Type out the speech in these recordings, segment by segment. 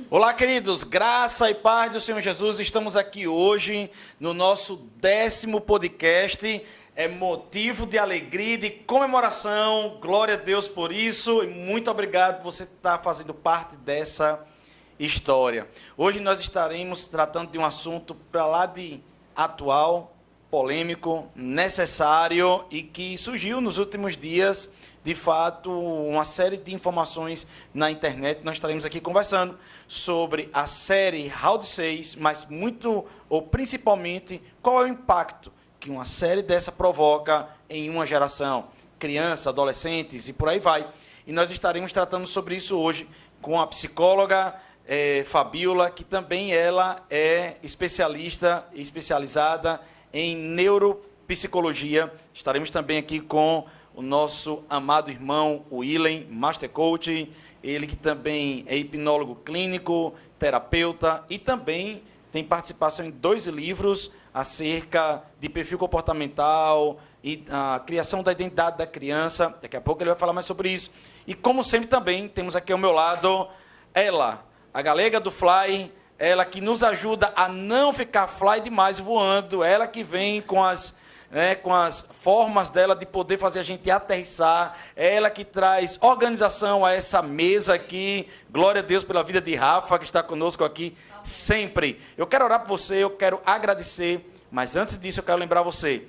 Olá, queridos, graça e paz do Senhor Jesus. Estamos aqui hoje no nosso 10º podcast. É motivo de alegria e de comemoração. Glória a Deus por isso e muito obrigado por você estar fazendo parte dessa história. Hoje nós estaremos tratando de um assunto para lá de atual, polêmico, necessário e que surgiu nos últimos dias. De fato, uma série de informações na internet. Nós estaremos aqui conversando sobre a série Round 6, mas muito, ou principalmente, qual é o impacto que uma série dessa provoca em uma geração, crianças, adolescentes e por aí vai. E nós estaremos tratando sobre isso hoje com a psicóloga Fabiola, que também ela é especialista e especializada em neuropsicologia. Estaremos também aqui com o nosso amado irmão Willen, Master Coach, ele que também é hipnólogo clínico, terapeuta e também tem participação em 2 livros acerca de perfil comportamental e a criação da identidade da criança. Daqui a pouco ele vai falar mais sobre isso. E como sempre também temos aqui ao meu lado ela, a galega do Fly, ela que nos ajuda a não ficar fly demais voando, ela que vem com as formas dela de poder fazer a gente aterrissar, é ela que traz organização a essa mesa aqui. Glória a Deus pela vida de Rafa, que está conosco aqui sempre. Eu quero orar por você, eu quero agradecer, mas antes disso eu quero lembrar você,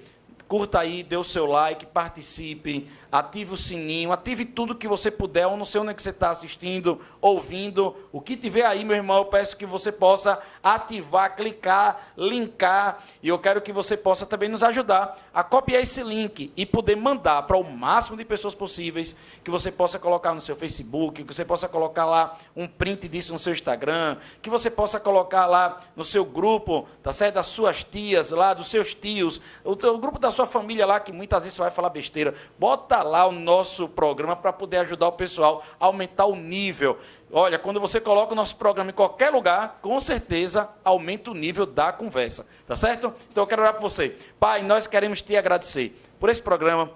curta aí, dê o seu like, participe, ative o sininho, ative tudo que você puder. Eu não sei onde é que você está assistindo, ouvindo, o que tiver aí, meu irmão, eu peço que você possa ativar, clicar, linkar, e eu quero que você possa também nos ajudar a copiar esse link e poder mandar para o máximo de pessoas possíveis, que você possa colocar no seu Facebook, que você possa colocar lá um print disso no seu Instagram, que você possa colocar lá no seu grupo, tá certo? Das suas tias lá, dos seus tios, o grupo da sua família lá, que muitas vezes você vai falar besteira, bota lá o nosso programa para poder ajudar o pessoal a aumentar o nível. Olha, quando você coloca o nosso programa em qualquer lugar, com certeza aumenta o nível da conversa, tá certo? Então eu quero orar por você. Pai, nós queremos te agradecer por esse programa,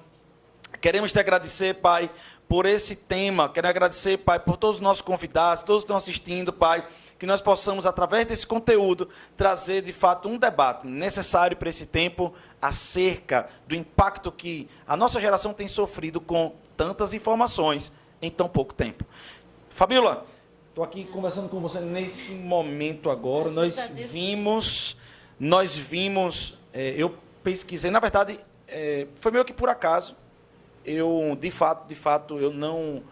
queremos te agradecer, Pai, por esse tema, quero agradecer, Pai, por todos os nossos convidados, todos que estão assistindo, Pai, que nós possamos, através desse conteúdo, trazer, de fato, um debate necessário para esse tempo acerca do impacto que a nossa geração tem sofrido com tantas informações em tão pouco tempo. Fabiola, estou aqui conversando com você nesse momento agora. Nós vimos, eu pesquisei, na verdade, foi meio que por acaso. Eu, de fato, eu não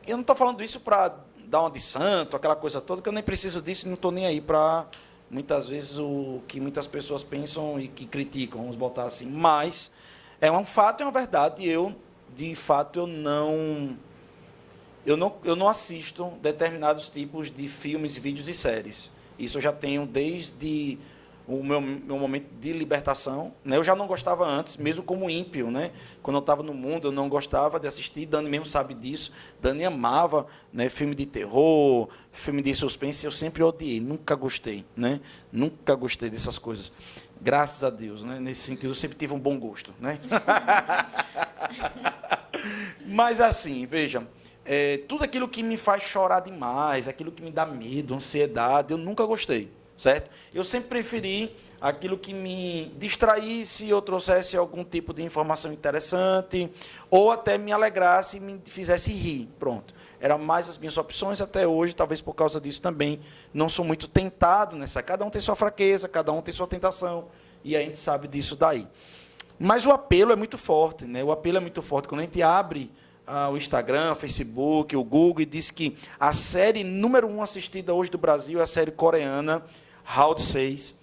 estou falando isso para dar uma de santo, aquela coisa toda, que eu nem preciso disso e não estou nem aí para, muitas vezes, o que muitas pessoas pensam e que criticam, vamos botar assim. Mas é um fato, é uma verdade, de fato, eu não assisto determinados tipos de filmes, vídeos e séries. Isso eu já tenho desde o meu momento de libertação, né? Eu já não gostava antes, mesmo como ímpio, né? Quando eu estava no mundo, eu não gostava de assistir. Dani mesmo sabe disso. Dani amava, né, filme de terror, filme de suspense. Eu sempre odiei, nunca gostei, né? Nunca gostei dessas coisas. Graças a Deus, né? Nesse sentido, eu sempre tive um bom gosto, né? Mas assim, veja, tudo aquilo que me faz chorar demais, aquilo que me dá medo, ansiedade, eu nunca gostei, certo? Eu sempre preferi aquilo que me distraísse ou trouxesse algum tipo de informação interessante, ou até me alegrasse e me fizesse rir, pronto. Eram mais as minhas opções até hoje, talvez por causa disso também, não sou muito tentado nessa. Cada um tem sua fraqueza, cada um tem sua tentação, e a gente sabe disso daí. Mas o apelo é muito forte, né? O apelo é muito forte. Quando a gente abre o Instagram, o Facebook, o Google, e diz que a série número 1 assistida hoje do Brasil é a série coreana Round 6.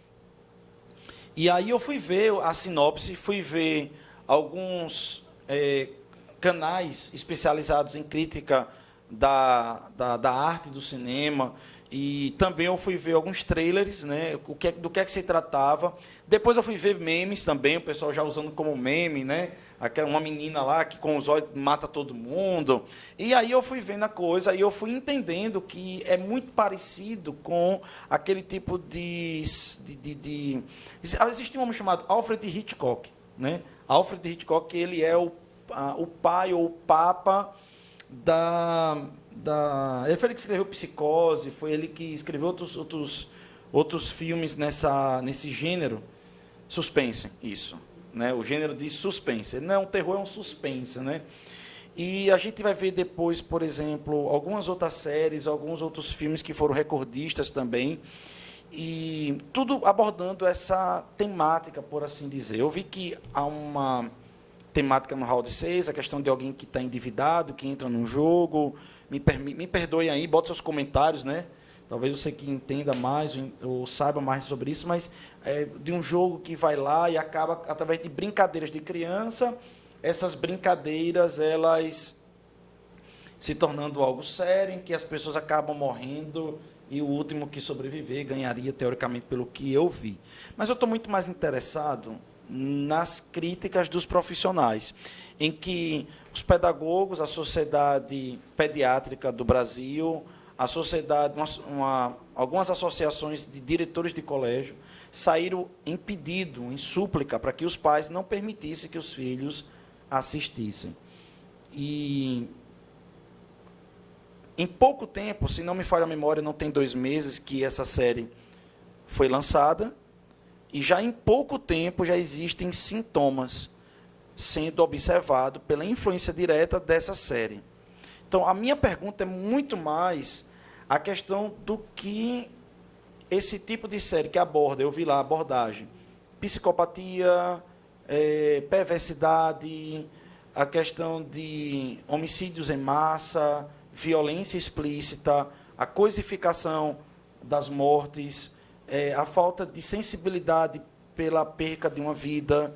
E aí eu fui ver a sinopse, fui ver alguns canais especializados em crítica da arte do cinema, e também eu fui ver alguns trailers, né, do que é que se tratava. Depois eu fui ver memes também, o pessoal já usando como meme, né, uma menina lá que com os olhos mata todo mundo. E aí eu fui vendo a coisa, e eu fui entendendo que é muito parecido com aquele tipo de existe um homem chamado Alfred Hitchcock, né? Alfred Hitchcock, ele é o pai ou o papa ele foi ele que escreveu Psicose, foi ele que escreveu outros filmes nesse gênero, suspense, isso, né? O gênero de suspense. Não é um terror, é um suspense, né? E a gente vai ver depois, por exemplo, algumas outras séries, alguns outros filmes que foram recordistas também, e tudo abordando essa temática, por assim dizer. Eu vi que há uma temática no Round 6, a questão de alguém que está endividado, que entra num jogo. Me perdoem aí, bota seus comentários, né? Talvez você que entenda mais ou saiba mais sobre isso, mas de um jogo que vai lá e acaba, através de brincadeiras de criança, essas brincadeiras, elas se tornando algo sério, em que as pessoas acabam morrendo, e o último que sobreviver ganharia, teoricamente, pelo que eu vi. Mas eu estou muito mais interessado nas críticas dos profissionais, em que os pedagogos, a Sociedade Pediátrica do Brasil, a sociedade, algumas associações de diretores de colégio saíram em pedido, em súplica, para que os pais não permitissem que os filhos assistissem. E em pouco tempo, se não me falha a memória, não tem 2 meses que essa série foi lançada, e já em pouco tempo já existem sintomas sendo observados pela influência direta dessa série. Então, a minha pergunta é muito mais a questão do que esse tipo de série que aborda, eu vi lá a abordagem, psicopatia, perversidade, a questão de homicídios em massa, violência explícita, a coisificação das mortes, a falta de sensibilidade pela perca de uma vida.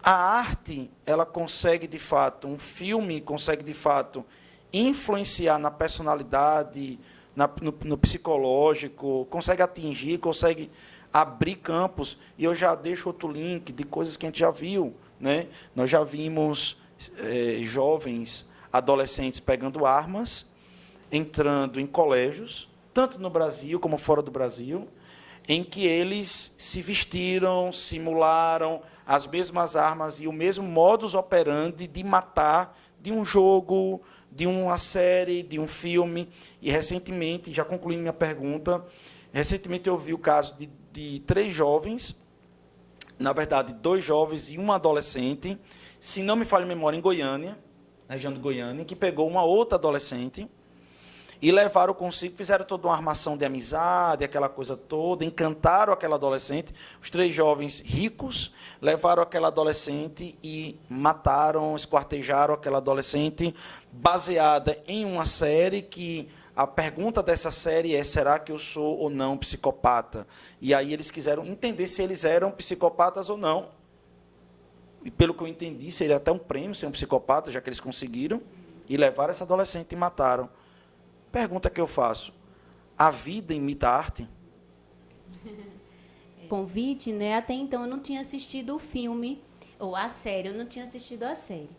A arte, ela consegue, de fato, um filme consegue, de fato, influenciar na personalidade, no psicológico, consegue atingir, consegue abrir campos. E eu já deixo outro link de coisas que a gente já viu, né? Nós já vimos jovens, adolescentes pegando armas, entrando em colégios, tanto no Brasil como fora do Brasil, em que eles se vestiram, simularam as mesmas armas e o mesmo modus operandi de matar, de um jogo, de uma série, de um filme. E, recentemente, já concluindo minha pergunta, recentemente eu vi o caso de 3 jovens, na verdade, 2 jovens e um adolescente, se não me falha a memória, em Goiânia, na região de Goiânia, que pegou uma outra adolescente e levaram consigo, fizeram toda uma armação de amizade, aquela coisa toda, encantaram aquela adolescente. Os 3 jovens ricos levaram aquela adolescente e mataram, esquartejaram aquela adolescente, baseada em uma série que a pergunta dessa série é: será que eu sou ou não psicopata? E aí eles quiseram entender se eles eram psicopatas ou não. E pelo que eu entendi, seria até um prêmio ser um psicopata, já que eles conseguiram, e levaram essa adolescente e mataram. Pergunta que eu faço: a vida imita a arte? Convite, né? Até então eu não tinha assistido o filme, ou a série, eu não tinha assistido a série.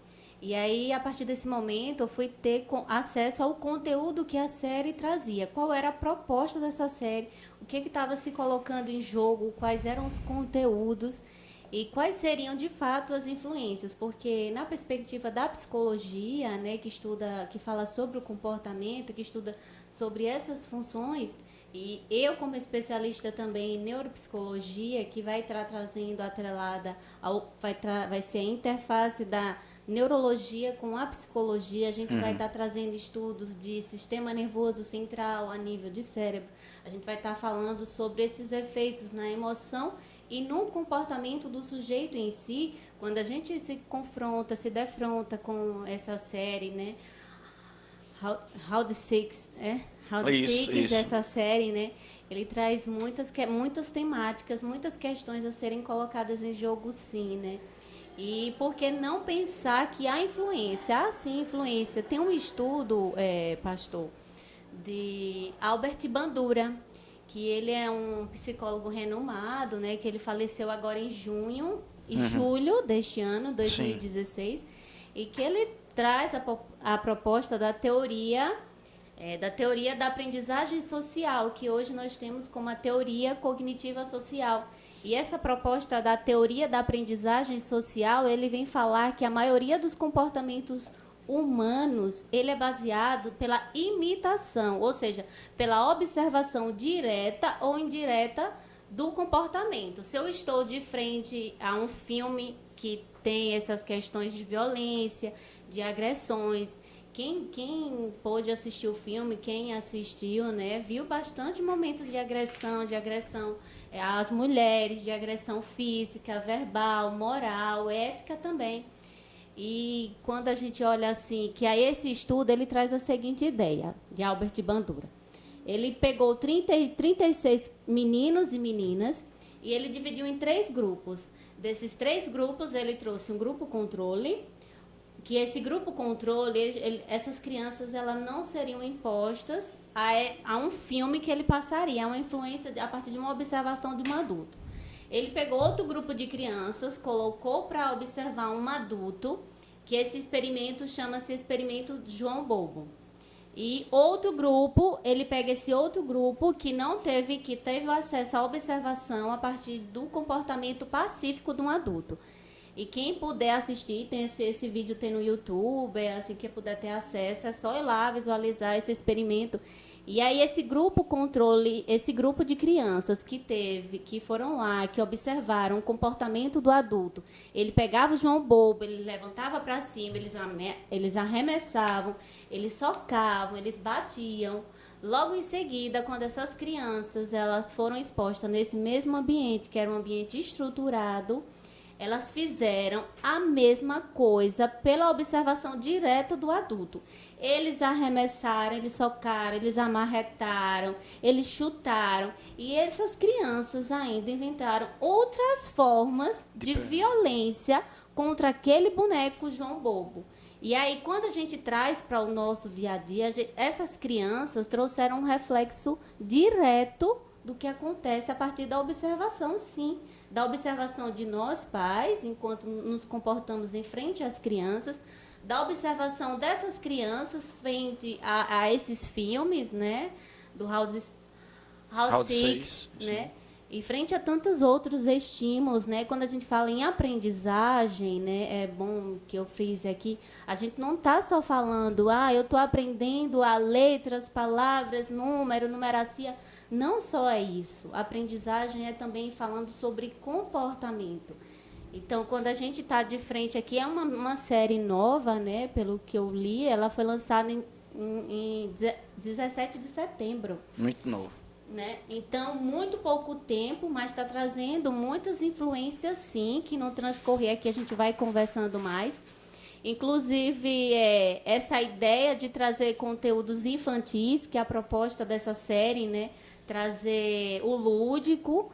E aí, a partir desse momento, eu fui ter acesso ao conteúdo que a série trazia. Qual era a proposta dessa série, o que estava se colocando em jogo, quais eram os conteúdos e quais seriam, de fato, as influências. Porque, na perspectiva da psicologia, né, que fala sobre o comportamento, que estuda sobre essas funções, e eu, como especialista também em neuropsicologia, que vai estar trazendo atrelada, vai ser a interface da neurologia com a psicologia, a gente vai estar trazendo estudos de sistema nervoso central a nível de cérebro, a gente vai estar falando sobre esses efeitos na emoção e no comportamento do sujeito em si, quando a gente se confronta, se defronta com essa série, né? Round Six, essa série, né? Ele traz muitas temáticas, muitas questões a serem colocadas em jogo, sim, né? E por que não pensar que há influência? Há sim influência. Tem um estudo, pastor, de Albert Bandura, que ele é um psicólogo renomado, né? Que ele faleceu agora em julho deste ano, 2016, sim. E que ele traz a proposta da teoria da aprendizagem social, que hoje nós temos como a teoria cognitiva social. E essa proposta da teoria da aprendizagem social, ele vem falar que a maioria dos comportamentos humanos, ele é baseado pela imitação, ou seja, pela observação direta ou indireta do comportamento. Se eu estou de frente a um filme que tem essas questões de violência, de agressões, quem pôde assistir o filme, quem assistiu, né, viu bastante momentos de agressão às mulheres, de agressão física, verbal, moral, ética também. E quando a gente olha assim, que aí esse estudo ele traz a seguinte ideia, de Albert Bandura. Ele pegou 36 meninos e meninas e ele dividiu em 3 grupos. Desses 3 grupos, ele trouxe um grupo controle, que esse grupo controle, essas crianças elas não seriam impostas a um filme que ele passaria, a uma influência a partir de uma observação de um adulto. Ele pegou outro grupo de crianças, colocou para observar um adulto, que esse experimento chama-se experimento João Bobo. E outro grupo, ele pega esse outro grupo que teve acesso à observação a partir do comportamento pacífico de um adulto. E quem puder assistir, esse vídeo tem no YouTube, assim, que puder ter acesso, é só ir lá visualizar esse experimento. E aí esse grupo controle, esse grupo de crianças que foram lá, que observaram o comportamento do adulto, ele pegava o João Bobo, ele levantava para cima, eles arremessavam, eles socavam, eles batiam. Logo em seguida, quando essas crianças elas foram expostas nesse mesmo ambiente, que era um ambiente estruturado, elas fizeram a mesma coisa pela observação direta do adulto. Eles arremessaram, eles socaram, eles amarretaram, eles chutaram. E essas crianças ainda inventaram outras formas de violência contra aquele boneco João Bobo. E aí, quando a gente traz para o nosso dia a dia, essas crianças trouxeram um reflexo direto do que acontece a partir da observação, sim. Da observação de nós, pais, enquanto nos comportamos em frente às crianças, da observação dessas crianças frente a esses filmes, né, do House Six, né, e frente a tantos outros estímulos, né, quando a gente fala em aprendizagem, né, é bom que eu frise aqui, a gente não está só falando, eu estou aprendendo a letras, palavras, numeracia. Não só é isso, a aprendizagem é também falando sobre comportamento. Então, quando a gente está de frente aqui, é uma série nova, né? Pelo que eu li, ela foi lançada em 17 de setembro. Muito novo. Né? Então, muito pouco tempo, mas está trazendo muitas influências, sim, que no transcorrer aqui a gente vai conversando mais. Inclusive, essa ideia de trazer conteúdos infantis, que é a proposta dessa série, né? Trazer o lúdico.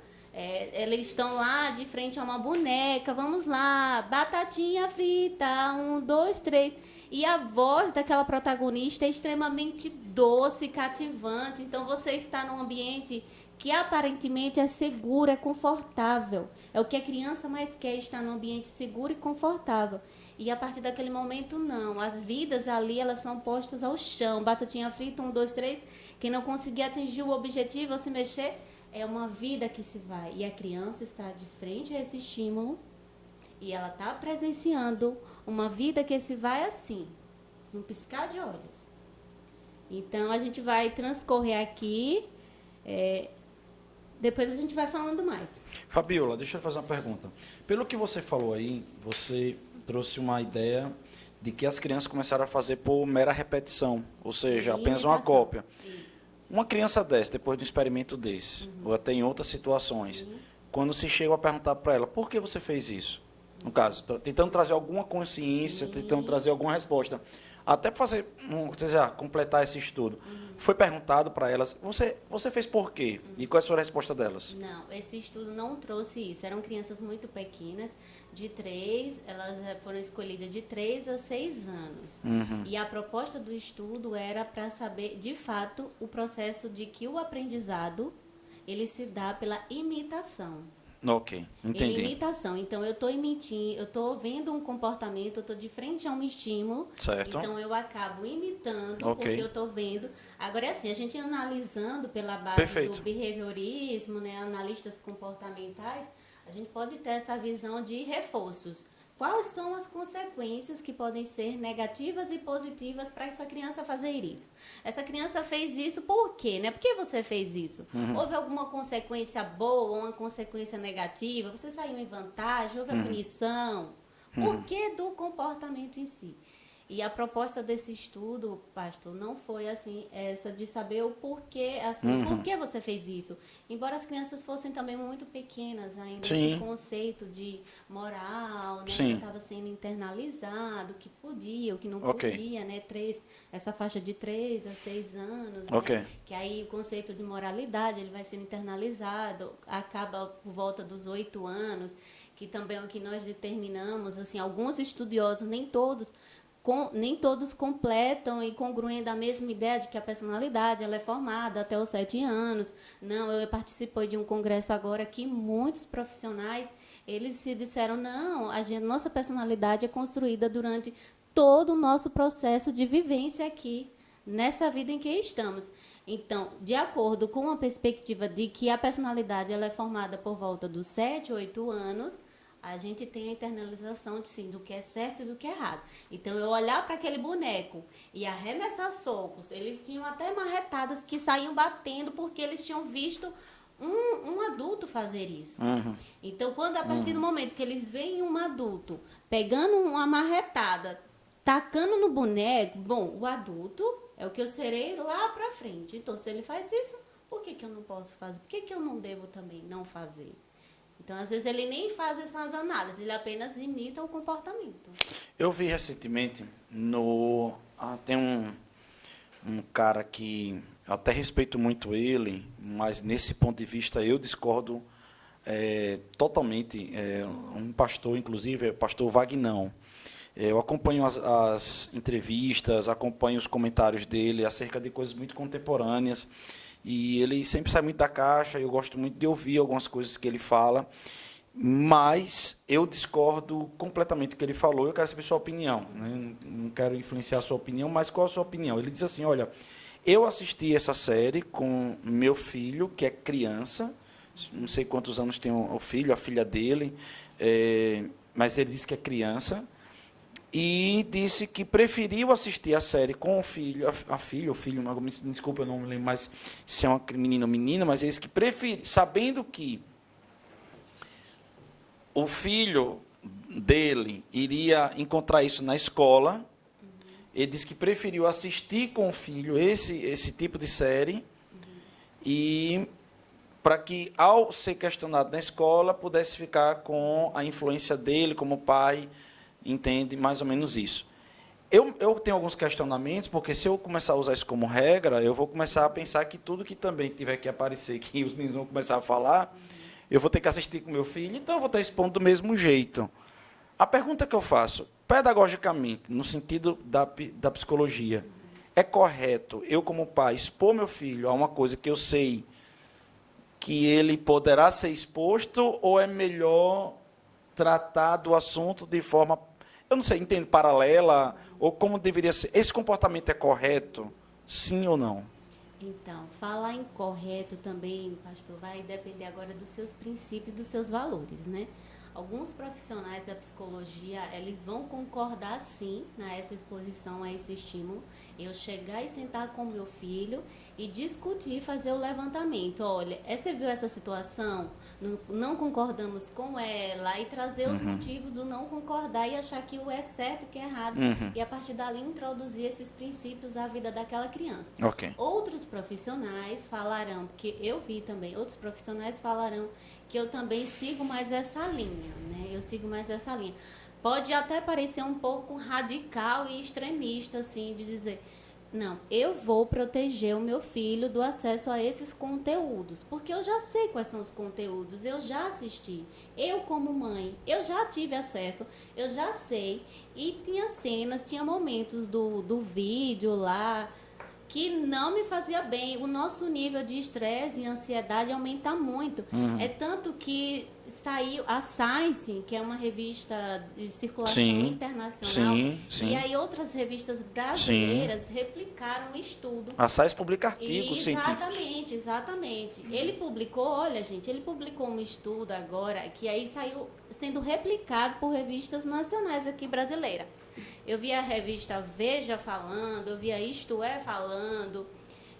Eles estão lá de frente a uma boneca, vamos lá, batatinha frita, 1, 2, 3. E a voz daquela protagonista é extremamente doce, cativante. Então, você está num ambiente que aparentemente é seguro, é confortável. É o que a criança mais quer, estar num ambiente seguro e confortável. E a partir daquele momento, não. As vidas ali, elas são postas ao chão. Batatinha frita, 1, 2, 3. Quem não conseguir atingir o objetivo ou se mexer, é uma vida que se vai. E a criança está de frente a esse estímulo e ela está presenciando uma vida que se vai assim, num piscar de olhos. Então, a gente vai transcorrer aqui, depois a gente vai falando mais. Fabiola, deixa eu fazer uma pergunta. Pelo que você falou aí, você trouxe uma ideia de que as crianças começaram a fazer por mera repetição, ou seja, apenas uma cópia. Isso. Uma criança dessa, depois de um experimento desse, ou até em outras situações, quando se chega a perguntar para ela, por que você fez isso? No caso, tentando trazer alguma consciência, tentando trazer alguma resposta. Até para fazer, completar esse estudo. Foi perguntado para elas, você fez por quê? E qual é a sua resposta delas? Não, esse estudo não trouxe isso. Eram crianças muito pequenas, de 3, elas foram escolhidas de 3 a 6 anos. E a proposta do estudo era para saber, de fato, o processo de que o aprendizado, ele se dá pela imitação. Ok, entendi. Imitação. Então, eu estou emitindo, eu estou vendo um comportamento, eu estou de frente a um estímulo. Certo. Então, eu acabo imitando, Ok. porque eu estou vendo. Agora, é assim, a gente analisando pela base Perfeito. do behaviorismo, né, analistas comportamentais, a gente pode ter essa visão de reforços. Quais são as consequências que podem ser negativas e positivas para essa criança fazer isso? Essa criança fez isso por quê? Né? Por que você fez isso? Houve alguma consequência boa ou uma consequência negativa? Você saiu em vantagem? Houve a punição? Por que do comportamento em si? E a proposta desse estudo, pastor, não foi assim, essa de saber o porquê, assim, por que você fez isso. Embora as crianças fossem também muito pequenas ainda, Sim. esse conceito de moral, né, Sim. que estava sendo internalizado, o que podia, o que não Ok. podia, né, essa faixa de 3 a 6 anos, Ok. né, que aí o conceito de moralidade, ele vai sendo internalizado, acaba por volta dos 8 anos, que também é o que nós determinamos, assim, alguns estudiosos, nem todos completam e congruem da mesma ideia de que a personalidade ela é formada até os 7 anos. Não, eu participei de um congresso agora que muitos profissionais, eles se disseram, não, nossa personalidade é construída durante todo o nosso processo de vivência aqui, nessa vida em que estamos. Então, de acordo com a perspectiva de que a personalidade ela é formada por volta dos 7, 8 anos, a gente tem a internalização de, sim, do que é certo e do que é errado. Então, eu olhar para aquele boneco e arremessar socos, eles tinham até marretadas que saíam batendo porque eles tinham visto um adulto fazer isso. Então, quando a partir do momento que eles veem um adulto pegando uma marretada, tacando no boneco, bom, o adulto é o que eu serei lá para frente. Então, se ele faz isso, por que eu não posso fazer? Por que eu não devo também não fazer? Então, às vezes, ele nem faz essas análises, ele apenas imita o comportamento. Eu vi recentemente tem um cara que eu até respeito muito ele, mas nesse ponto de vista eu discordo totalmente. Um pastor, inclusive, é o pastor Vagnão. Eu acompanho as entrevistas, acompanho os comentários dele acerca de coisas muito contemporâneas. E ele sempre sai muito da caixa, eu gosto muito de ouvir algumas coisas que ele fala, mas eu discordo completamente do que ele falou, eu quero saber sua opinião, né? Não quero influenciar a sua opinião, mas qual a sua opinião? Ele diz assim, olha, eu assisti essa série com meu filho, que é criança, não sei quantos anos tem o filho, a filha dele, mas ele disse que é criança, e disse que preferiu assistir a série com o filho, a filha, o filho, desculpa, eu não me lembro mais se é uma menina ou menina, mas ele disse que preferiu, sabendo que o filho dele iria encontrar isso na escola, Ele disse que preferiu assistir com o filho esse tipo de série e para que, ao ser questionado na escola, pudesse ficar com a influência dele como pai, entende mais ou menos isso. Eu tenho alguns questionamentos, porque se eu começar a usar isso como regra, eu vou começar a pensar que tudo que também tiver que aparecer, que os meninos vão começar a falar, eu vou ter que assistir com meu filho, então eu vou estar expondo do mesmo jeito. A pergunta que eu faço, pedagogicamente, no sentido da psicologia, é correto eu, como pai, expor meu filho a uma coisa que eu sei que ele poderá ser exposto, ou é melhor tratar do assunto de forma, eu não sei, entende, paralela, ou como deveria ser? Esse comportamento é correto, sim ou não? Então, falar em correto também, pastor, vai depender agora dos seus princípios, dos seus valores, né? Alguns profissionais da psicologia, eles vão concordar sim nessa exposição, a esse estímulo. Eu chegar e sentar com meu filho e discutir, fazer o levantamento. Olha, você viu essa situação? Não concordamos com ela, e trazer os motivos do não concordar e achar que o é certo e o que é errado. E a partir dali introduzir esses princípios à vida daquela criança. Ok. Outros profissionais falarão, porque eu vi também, outros profissionais falarão que eu também sigo mais essa linha, né? Eu sigo mais essa linha. Pode até parecer um pouco radical e extremista, assim, de dizer, não, eu vou proteger o meu filho do acesso a esses conteúdos, porque eu já sei quais são os conteúdos, eu já assisti. Eu, como mãe, eu já tive acesso, eu já sei. E tinha cenas, tinha momentos do vídeo lá que não me fazia bem. O nosso nível de estresse e ansiedade aumenta muito. É tanto que saiu a Science, que é uma revista de circulação internacional, sim. e aí outras revistas brasileiras replicaram o estudo. A SAIS publica artigos científicos. Exatamente. Ele publicou, olha gente, ele publicou um estudo agora, que aí saiu sendo replicado por revistas nacionais aqui brasileiras. Eu vi a revista Veja falando, eu vi a Isto É falando,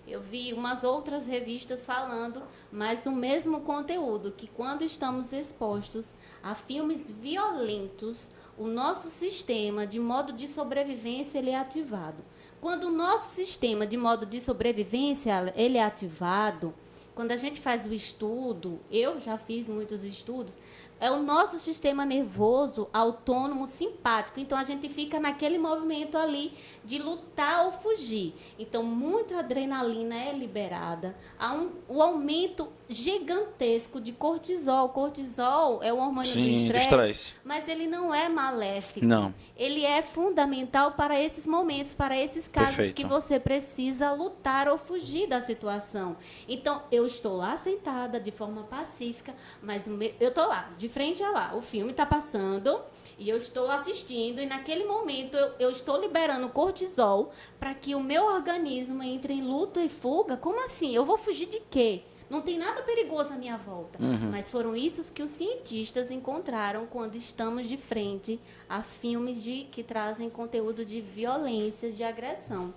eu vi umas outras revistas falando, mas o mesmo conteúdo, que quando estamos expostos a filmes violentos, o nosso sistema de modo de sobrevivência ele é ativado. Quando o nosso sistema de modo de sobrevivência ele é ativado, quando a gente faz o estudo, eu já fiz muitos estudos, é o nosso sistema nervoso autônomo simpático. Então, a gente fica naquele movimento ali de lutar ou fugir. Então, muita adrenalina é liberada. Há o aumento gigantesco de cortisol. Cortisol é o hormônio do estresse, mas ele não é maléfico. Não. Ele é fundamental para esses momentos, para esses casos que você precisa lutar ou fugir da situação. Então, eu estou lá sentada de forma pacífica, mas eu estou lá, de frente a lá. O filme está passando e eu estou assistindo, e naquele momento eu estou liberando cortisol para que o meu organismo entre em luta e fuga. Como assim? Eu vou fugir de quê? Não tem nada perigoso à minha volta. Mas foram isso que os cientistas encontraram quando estamos de frente a filmes que trazem conteúdo de violência, de agressão.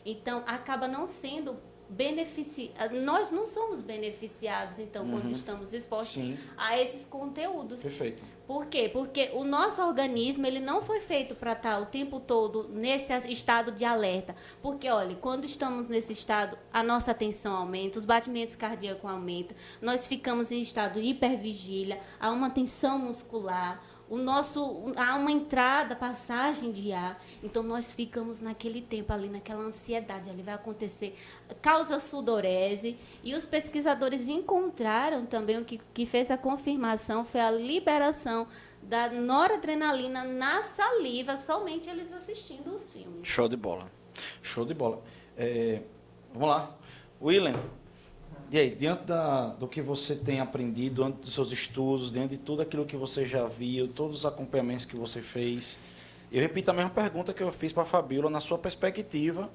Então, acaba não sendo nós não somos beneficiados, então, quando estamos expostos a esses conteúdos. Perfeito. Por quê? Porque o nosso organismo ele não foi feito para estar o tempo todo nesse estado de alerta. Porque, olha, quando estamos nesse estado, a nossa atenção aumenta, os batimentos cardíacos aumentam, nós ficamos em estado de hipervigília, há uma tensão muscular, há uma entrada, passagem de ar, então nós ficamos naquele tempo ali, naquela ansiedade, ali vai acontecer, causa sudorese, e os pesquisadores encontraram também, o que fez a confirmação foi a liberação da noradrenalina na saliva, somente eles assistindo os filmes. Show de bola. Vamos lá. William, e aí, diante do que você tem aprendido, diante dos seus estudos, diante de tudo aquilo que você já viu, todos os acompanhamentos que você fez, eu repito a mesma pergunta que eu fiz para a Fabíola, na sua perspectiva,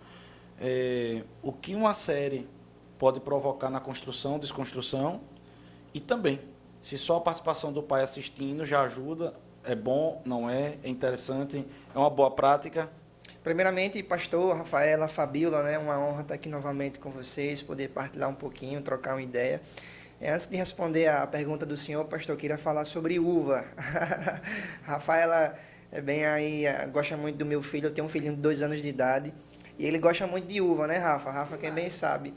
o que uma série pode provocar na construção, desconstrução, e também, se só a participação do pai assistindo já ajuda, é bom, não é interessante, é uma boa prática? Primeiramente, pastor, Rafaela, Fabíola, né, uma honra estar aqui novamente com vocês, poder partilhar um pouquinho, trocar uma ideia. Antes de responder a pergunta do senhor, pastor, eu queria falar sobre uva. Rafaela É bem aí, gosta muito do meu filho, eu tenho um filhinho de 2 anos de idade, e ele gosta muito de uva, né, Rafa? Rafa, quem bem sabe.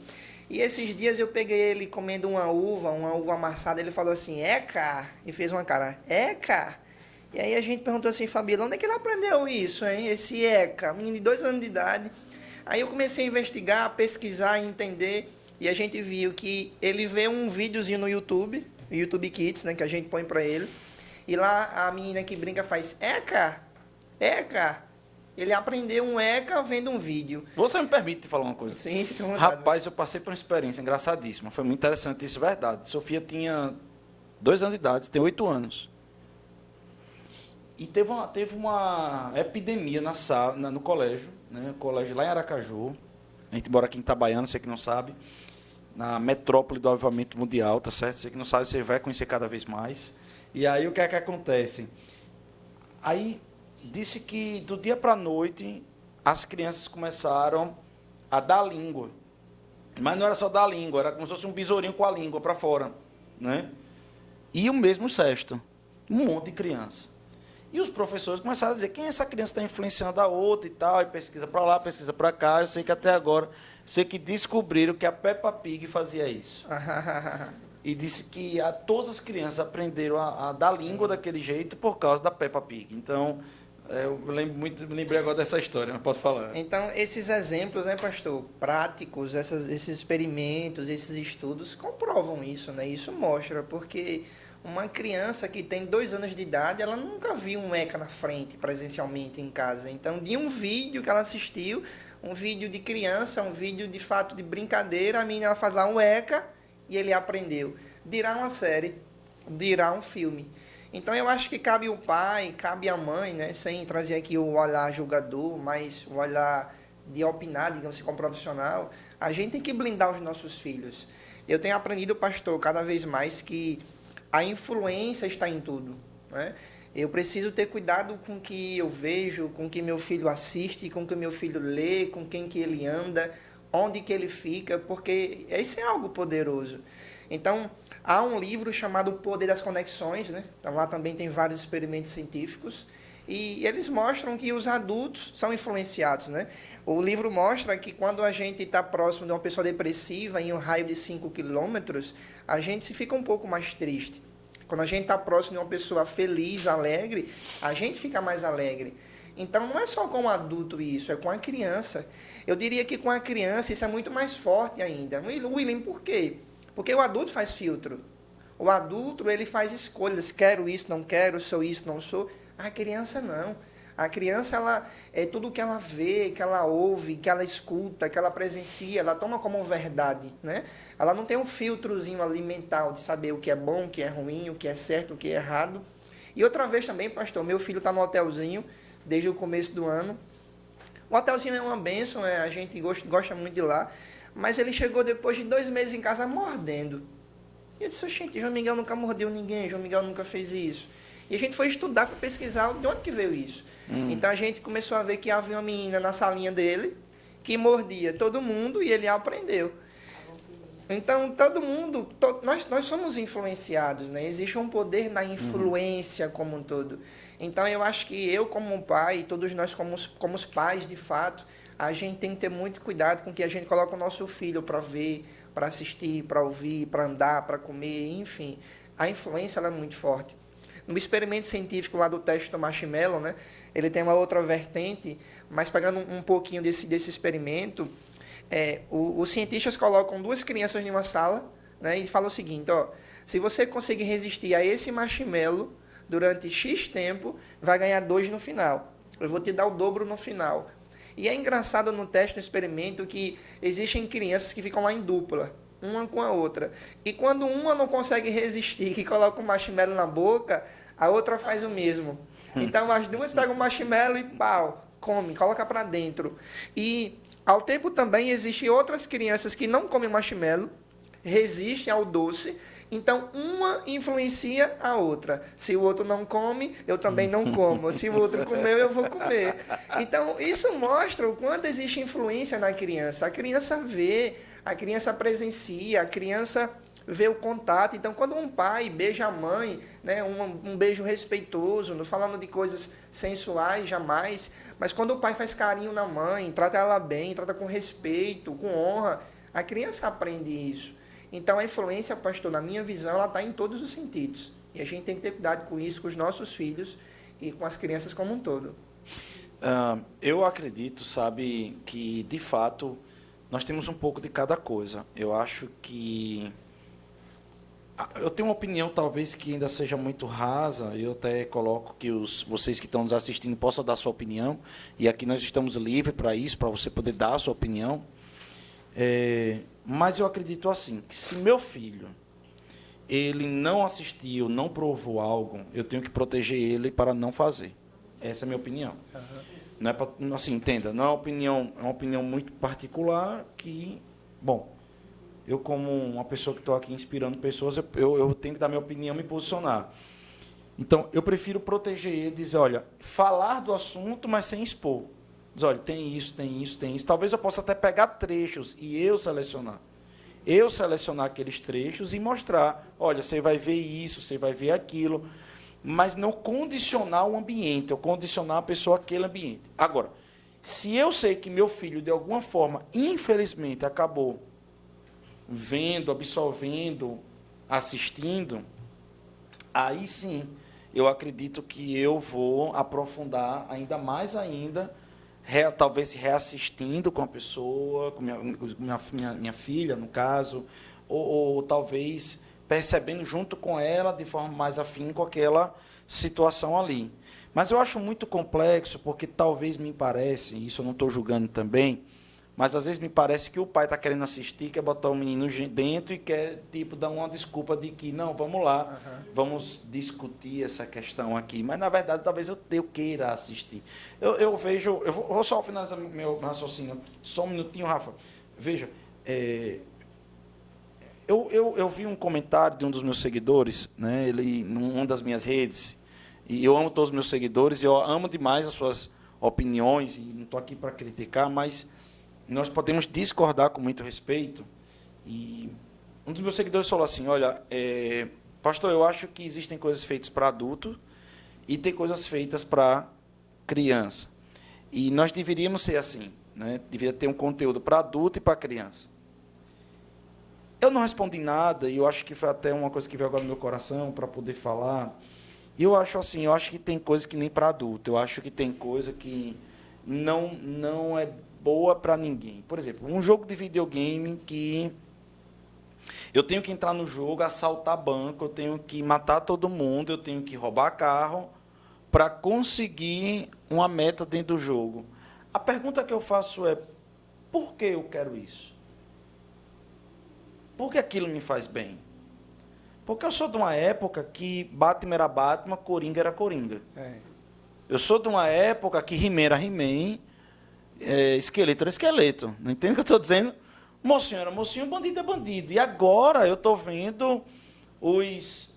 E esses dias eu peguei ele comendo uma uva amassada, ele falou assim, Eca! E fez uma cara, Eca! E aí a gente perguntou assim, Fabíola, onde é que ele aprendeu isso, hein? Esse Eca, menino de 2 anos de idade. Aí eu comecei a investigar, a pesquisar, entender, e a gente viu que ele vê um videozinho no YouTube, YouTube Kids, né, que a gente põe pra ele, e lá a menina que brinca faz Eca, Eca. Ele aprendeu um Eca vendo um vídeo. Você me permite te falar uma coisa? Sim, fica à vontade. Rapaz, eu passei por uma experiência engraçadíssima. Foi muito interessante isso, verdade. Sofia tinha 2 anos de idade, tem 8 anos. E teve uma epidemia na sala, no colégio, né? Colégio lá em Aracaju. A gente mora aqui em Itabaiana, você que não sabe. Na metrópole do avivamento mundial, tá certo? Você que não sabe, você vai conhecer cada vez mais. E aí o que é que acontece? Aí disse que do dia para a noite as crianças começaram a dar língua. Mas não era só dar língua, era como se fosse um besourinho com a língua para fora, né? E o mesmo cesto. Um monte de criança. E os professores começaram a dizer, quem essa criança está influenciando a outra e tal, e pesquisa para lá, pesquisa para cá. Eu sei que até agora, sei que descobriram que a Peppa Pig fazia isso. E disse que todas as crianças aprenderam a dar língua daquele jeito por causa da Peppa Pig. Então, eu lembrei agora dessa história, mas pode falar. Então, esses exemplos, né, pastor, práticos, esses experimentos, esses estudos comprovam isso, né? Isso mostra, porque uma criança que tem 2 anos de idade, ela nunca viu um ECA na frente, presencialmente, em casa. Então, de um vídeo que ela assistiu, um vídeo de criança, um vídeo de fato de brincadeira, a menina ela faz lá um ECA e ele aprendeu. Dirá uma série, dirá um filme. Então, eu acho que cabe o pai, cabe a mãe, né, sem trazer aqui o olhar julgador, mas o olhar de opinar, digamos assim, como profissional, a gente tem que blindar os nossos filhos. Eu tenho aprendido, pastor, cada vez mais que a influência está em tudo, né? Eu preciso ter cuidado com o que eu vejo, com o que meu filho assiste, com o que meu filho lê, com quem que ele anda, onde que ele fica, porque isso é algo poderoso. Então, há um livro chamado O Poder das Conexões, né? Então, lá também tem vários experimentos científicos, e eles mostram que os adultos são influenciados, né? O livro mostra que quando a gente está próximo de uma pessoa depressiva, em um raio de 5 quilômetros, a gente se fica um pouco mais triste. Quando a gente está próximo de uma pessoa feliz, alegre, a gente fica mais alegre. Então, não é só com o adulto isso, é com a criança. Eu diria que com a criança isso é muito mais forte ainda. William, por quê? Porque o adulto faz filtro. O adulto, ele faz escolhas. Quero isso, não quero, sou isso, não sou. A criança não. A criança, ela é tudo que ela vê, que ela ouve, que ela escuta, que ela presencia, ela toma como verdade, né? Ela não tem um filtrozinho ali mental de saber o que é bom, o que é ruim, o que é certo, o que é errado. E outra vez também, pastor, meu filho está no hotelzinho desde o começo do ano. O hotelzinho é uma bênção, a gente gosta muito de lá, mas ele chegou depois de 2 meses em casa mordendo. E eu disse, gente, João Miguel nunca mordeu ninguém, João Miguel nunca fez isso. E a gente foi estudar, foi pesquisar de onde que veio isso. Então a gente começou a ver que havia uma menina na salinha dele que mordia todo mundo e ele aprendeu. Então todo mundo, nós somos influenciados, né? Existe um poder na influência como um todo. Então eu acho que eu como pai, todos nós como os pais de fato, a gente tem que ter muito cuidado com que a gente coloca o nosso filho para ver, para assistir, para ouvir, para andar, para comer, enfim. A influência ela é muito forte. No experimento científico lá do teste do marshmallow, né, ele tem uma outra vertente, mas pegando um pouquinho desse experimento, os cientistas colocam 2 crianças em uma sala, né, e falam o seguinte, ó, se você conseguir resistir a esse marshmallow durante X tempo, vai ganhar 2 no final. Eu vou te dar o dobro no final. E é engraçado no teste, no experimento, que existem crianças que ficam lá em dupla, uma com a outra. E quando uma não consegue resistir, que coloca o marshmallow na boca, a outra faz o mesmo. Então, as duas pegam o marshmallow e pau, come, coloca para dentro. E, ao tempo também, existem outras crianças que não comem marshmallow, resistem ao doce, então uma influencia a outra. Se o outro não come, eu também não como. Se o outro comeu, eu vou comer. Então, isso mostra o quanto existe influência na criança. A criança vê, a criança presencia, a criança ver o contato. Então, quando um pai beija a mãe, né, um beijo respeitoso, não falando de coisas sensuais jamais, mas quando o pai faz carinho na mãe, trata ela bem, trata com respeito, com honra, a criança aprende isso. Então, a influência, pastor, na minha visão, ela está em todos os sentidos. E a gente tem que ter cuidado com isso, com os nossos filhos e com as crianças como um todo. Eu acredito, sabe, que, de fato, nós temos um pouco de cada coisa. Eu acho que... Eu tenho uma opinião, talvez, que ainda seja muito rasa. Eu até coloco que vocês que estão nos assistindo possam dar sua opinião. E aqui nós estamos livres para isso, para você poder dar a sua opinião. Mas eu acredito assim, que se meu filho ele não assistiu, não provou algo, eu tenho que proteger ele para não fazer. Essa é a minha opinião. Não é pra, assim, entenda, não é uma opinião muito particular que, bom, eu como uma pessoa que estou aqui inspirando pessoas, eu tenho que dar minha opinião, me posicionar. Então, eu prefiro proteger ele, dizer, olha, falar do assunto, mas sem expor. Dizer, olha, tem isso, tem isso, tem isso. Talvez eu possa até pegar trechos e eu selecionar. Eu selecionar aqueles trechos e mostrar, olha, você vai ver isso, você vai ver aquilo, mas não condicionar o ambiente, ou condicionar a pessoa àquele ambiente. Agora, se eu sei que meu filho, de alguma forma, infelizmente, acabou vendo, absorvendo, assistindo, aí sim, eu acredito que eu vou aprofundar ainda mais ainda, talvez reassistindo com a pessoa, com minha filha, no caso, ou talvez percebendo junto com ela, de forma mais afim com aquela situação ali. Mas eu acho muito complexo, porque talvez me parece, isso eu não estou julgando também, mas às vezes me parece que o pai está querendo assistir, quer botar o menino dentro e quer tipo dar uma desculpa de que, não, vamos lá, vamos discutir essa questão aqui. Mas, na verdade, talvez eu queira assistir. Eu vejo, eu vou só finalizar meu raciocínio, só um minutinho, Rafa. Veja, eu vi um comentário de um dos meus seguidores, né, ele, numa das minhas redes, e eu amo todos os meus seguidores, eu amo demais as suas opiniões, e não estou aqui para criticar, mas nós podemos discordar com muito respeito. E um dos meus seguidores falou assim, olha, pastor, eu acho que existem coisas feitas para adulto e tem coisas feitas para criança. E nós deveríamos ser assim, né? Deveria ter um conteúdo para adulto e para criança. Eu não respondi nada, e eu acho que foi até uma coisa que veio agora no meu coração para poder falar. E eu acho assim, eu acho que tem coisa que nem para adulto. Eu acho que tem coisa que não é boa para ninguém. Por exemplo, um jogo de videogame que eu tenho que entrar no jogo, assaltar banco, eu tenho que matar todo mundo, eu tenho que roubar carro para conseguir uma meta dentro do jogo. A pergunta que eu faço é, por que eu quero isso? Por que aquilo me faz bem? Porque eu sou de uma época que Batman era Batman, Coringa era Coringa. Eu sou de uma época que He-Man era He-Man, esqueleto era esqueleto. Não entende o que eu estou dizendo? Mocinho era mocinho, bandido é bandido. E agora eu estou vendo os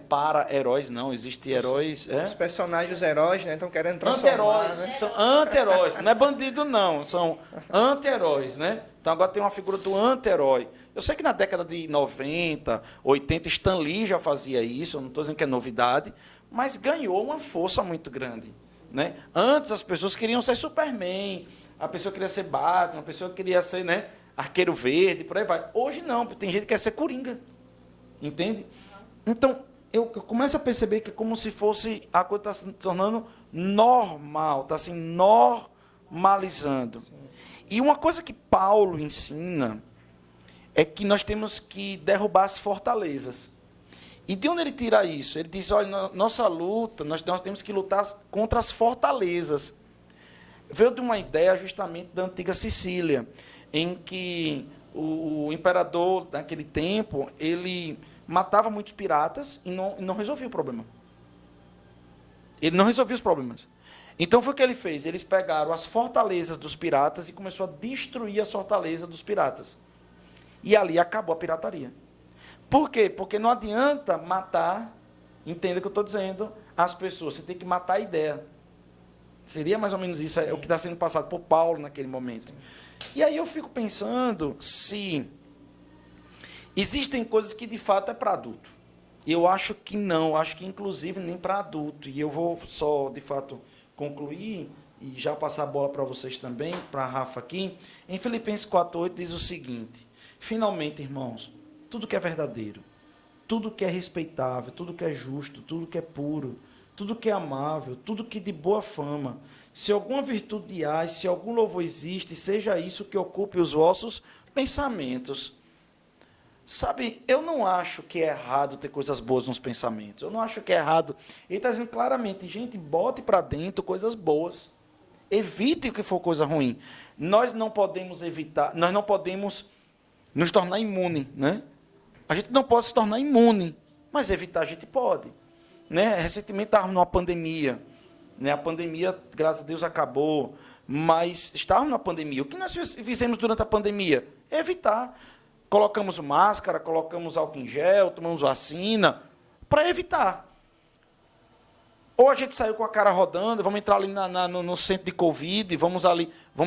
para-heróis, não, existem heróis. Os personagens, os heróis, né, estão querendo transformar. Anti-heróis, né? São anti-heróis, não é bandido não, são anti-heróis, né? Então agora tem uma figura do anti-herói. Eu sei que na década de 90, 80, Stan Lee já fazia isso, eu não estou dizendo que é novidade, mas ganhou uma força muito grande. Né? Antes as pessoas queriam ser Superman, a pessoa queria ser Batman, a pessoa queria ser, né, Arqueiro Verde, por aí vai. Hoje não, tem gente que quer ser Coringa. Entende? Então, eu começo a perceber que é como se fosse a coisa está se tornando normal, está se normalizando. Sim. E uma coisa que Paulo ensina é que nós temos que derrubar as fortalezas. E de onde ele tira isso? Ele diz, olha, nossa luta, nós temos que lutar contra as fortalezas. Veio de uma ideia justamente da antiga Sicília, em que o imperador, naquele tempo, ele matava muitos piratas e não resolvia o problema. Ele não resolvia os problemas. Então, foi o que ele fez. Eles pegaram as fortalezas dos piratas e começou a destruir as fortalezas dos piratas. E ali acabou a pirataria. Por quê? Porque não adianta matar, entenda o que eu estou dizendo, as pessoas. Você tem que matar a ideia. Seria mais ou menos isso, é o que está sendo passado por Paulo naquele momento. E aí eu fico pensando se Existem coisas que, de fato, é para adulto. Eu acho que não, acho que, inclusive, nem para adulto. E eu vou só, de fato, concluir e já passar a bola para vocês também, para a Rafa aqui. Em Filipenses 4:8 diz o seguinte: finalmente, irmãos, tudo que é verdadeiro, tudo que é respeitável, tudo que é justo, tudo que é puro, tudo que é amável, tudo que de boa fama, se alguma virtude há, se algum louvor existe, seja isso que ocupe os vossos pensamentos. Sabe, eu não acho que é errado ter coisas boas nos pensamentos. Eu não acho que é errado. Ele está dizendo claramente, gente, bote para dentro coisas boas. Evite o que for coisa ruim. Nós não podemos evitar, nós não podemos nos tornar imune, né? A gente não pode se tornar imune, mas evitar a gente pode. Né? Recentemente estávamos numa pandemia. Né? A pandemia, graças a Deus, acabou. Mas estávamos na pandemia. O que nós fizemos durante a pandemia? Evitar. Colocamos máscara, colocamos álcool em gel, tomamos vacina, para evitar. Ou a gente saiu com a cara rodando, vamos entrar ali no centro de Covid, vamos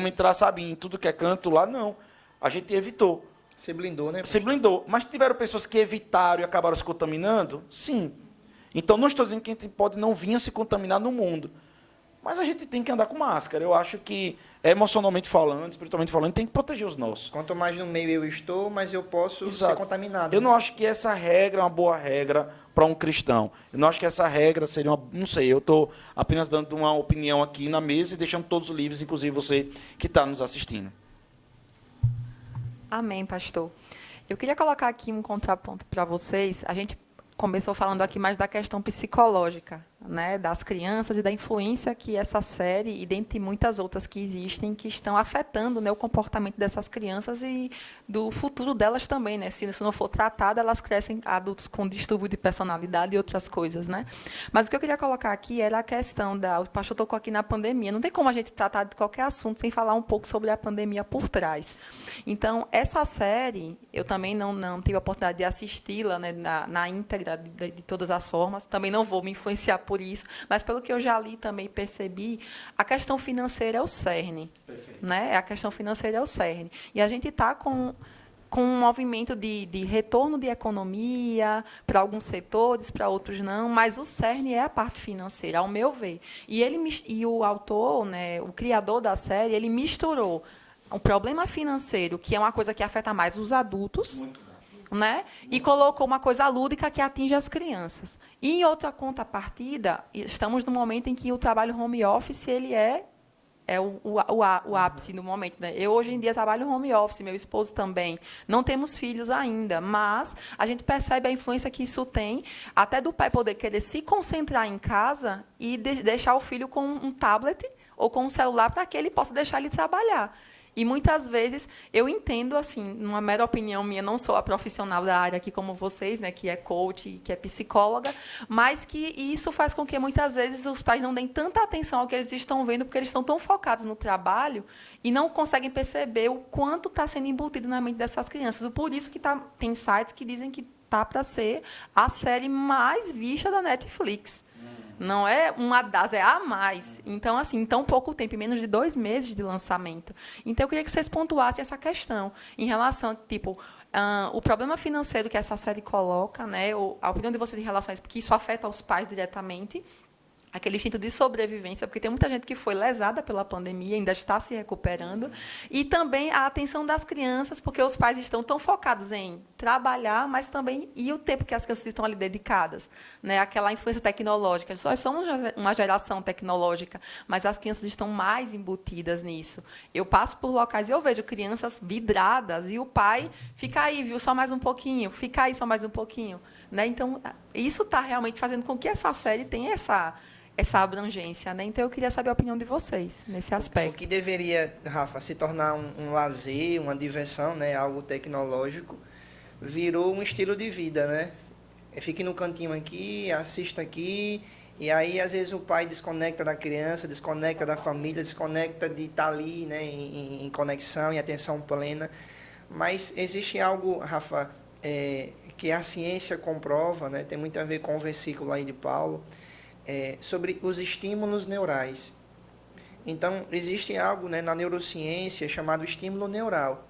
entrar, sabe, em tudo que é canto lá. Não. A gente evitou. Se blindou, né? Se blindou. Mas tiveram pessoas que evitaram e acabaram se contaminando? Sim. Então, não estou dizendo que a gente pode não vir a se contaminar no mundo. Mas a gente tem que andar com máscara. Eu acho que, emocionalmente falando, espiritualmente falando, tem que proteger os nossos. Quanto mais no meio eu estou, mais eu posso ser contaminado. Eu não acho que essa regra é uma boa regra para um cristão. Eu não acho que essa regra seria uma... Não sei, eu estou apenas dando uma opinião aqui na mesa e deixando todos livres, inclusive você que está nos assistindo. Amém, pastor. Eu queria colocar aqui um contraponto para vocês. A gente começou falando aqui mais da questão psicológica, né, das crianças e da influência que essa série, e dentre muitas outras que existem, que estão afetando, né, o comportamento dessas crianças e do futuro delas também. Né? Se isso não for tratado, elas crescem adultos com distúrbio de personalidade e outras coisas. Né? Mas o que eu queria colocar aqui era a questão o pastor tocou aqui na pandemia. Não tem como a gente tratar de qualquer assunto sem falar um pouco sobre a pandemia por trás. Então, essa série, eu também não tive a oportunidade de assisti-la, né, na íntegra, de todas as formas. Também não vou me influenciar por isso, mas pelo que eu já li também percebi, a questão financeira é o cerne. Né? A questão financeira é o cerne. E a gente está com um movimento de retorno de economia para alguns setores, para outros não, mas o cerne é a parte financeira, ao meu ver. E o autor, né, o criador da série, ele misturou um problema financeiro, que é uma coisa que afeta mais os adultos, né? E colocou uma coisa lúdica que atinge as crianças. E em outra contrapartida, estamos no momento em que o trabalho home office ele é o ápice no momento. Né? Eu, hoje em dia, trabalho home office, meu esposo também. Não temos filhos ainda, mas a gente percebe a influência que isso tem, até do pai poder querer se concentrar em casa e deixar o filho com um tablet ou com um celular para que ele possa deixar ele trabalhar. E muitas vezes eu entendo, assim, numa mera opinião minha, não sou a profissional da área aqui como vocês, né, que é coach, que é psicóloga, mas que isso faz com que muitas vezes os pais não deem tanta atenção ao que eles estão vendo, porque eles estão tão focados no trabalho e não conseguem perceber o quanto está sendo embutido na mente dessas crianças. Por isso que tem sites que dizem que está para ser a série mais vista da Netflix. Não é uma das, é a mais. Então, assim, em tão pouco tempo, em menos de 2 meses de lançamento. Então, eu queria que vocês pontuassem essa questão em relação a, tipo, o problema financeiro que essa série coloca, né, a opinião de vocês em relação a isso, porque isso afeta os pais diretamente, aquele instinto de sobrevivência, porque tem muita gente que foi lesada pela pandemia, ainda está se recuperando, e também a atenção das crianças, porque os pais estão tão focados em trabalhar, mas também e o tempo que as crianças estão ali dedicadas, né? Aquela influência tecnológica. Nós somos uma geração tecnológica, mas as crianças estão mais embutidas nisso. Eu passo por locais e eu vejo crianças vidradas, e o pai fica aí, viu, só mais um pouquinho, fica aí só mais um pouquinho. Né? Então, isso está realmente fazendo com que essa série tenha essa abrangência, né? Então, eu queria saber a opinião de vocês nesse aspecto. O que deveria, Rafa, se tornar um lazer, uma diversão, né? Algo tecnológico, virou um estilo de vida, né? Fique no cantinho aqui, assista aqui, e aí, às vezes, o pai desconecta da criança, desconecta da família, desconecta de estar ali, né? Em conexão, em atenção plena. Mas existe algo, Rafa, que a ciência comprova, né? Tem muito a ver com o versículo aí de Paulo, sobre os estímulos neurais. Então, existe algo, né, na neurociência chamado estímulo neural.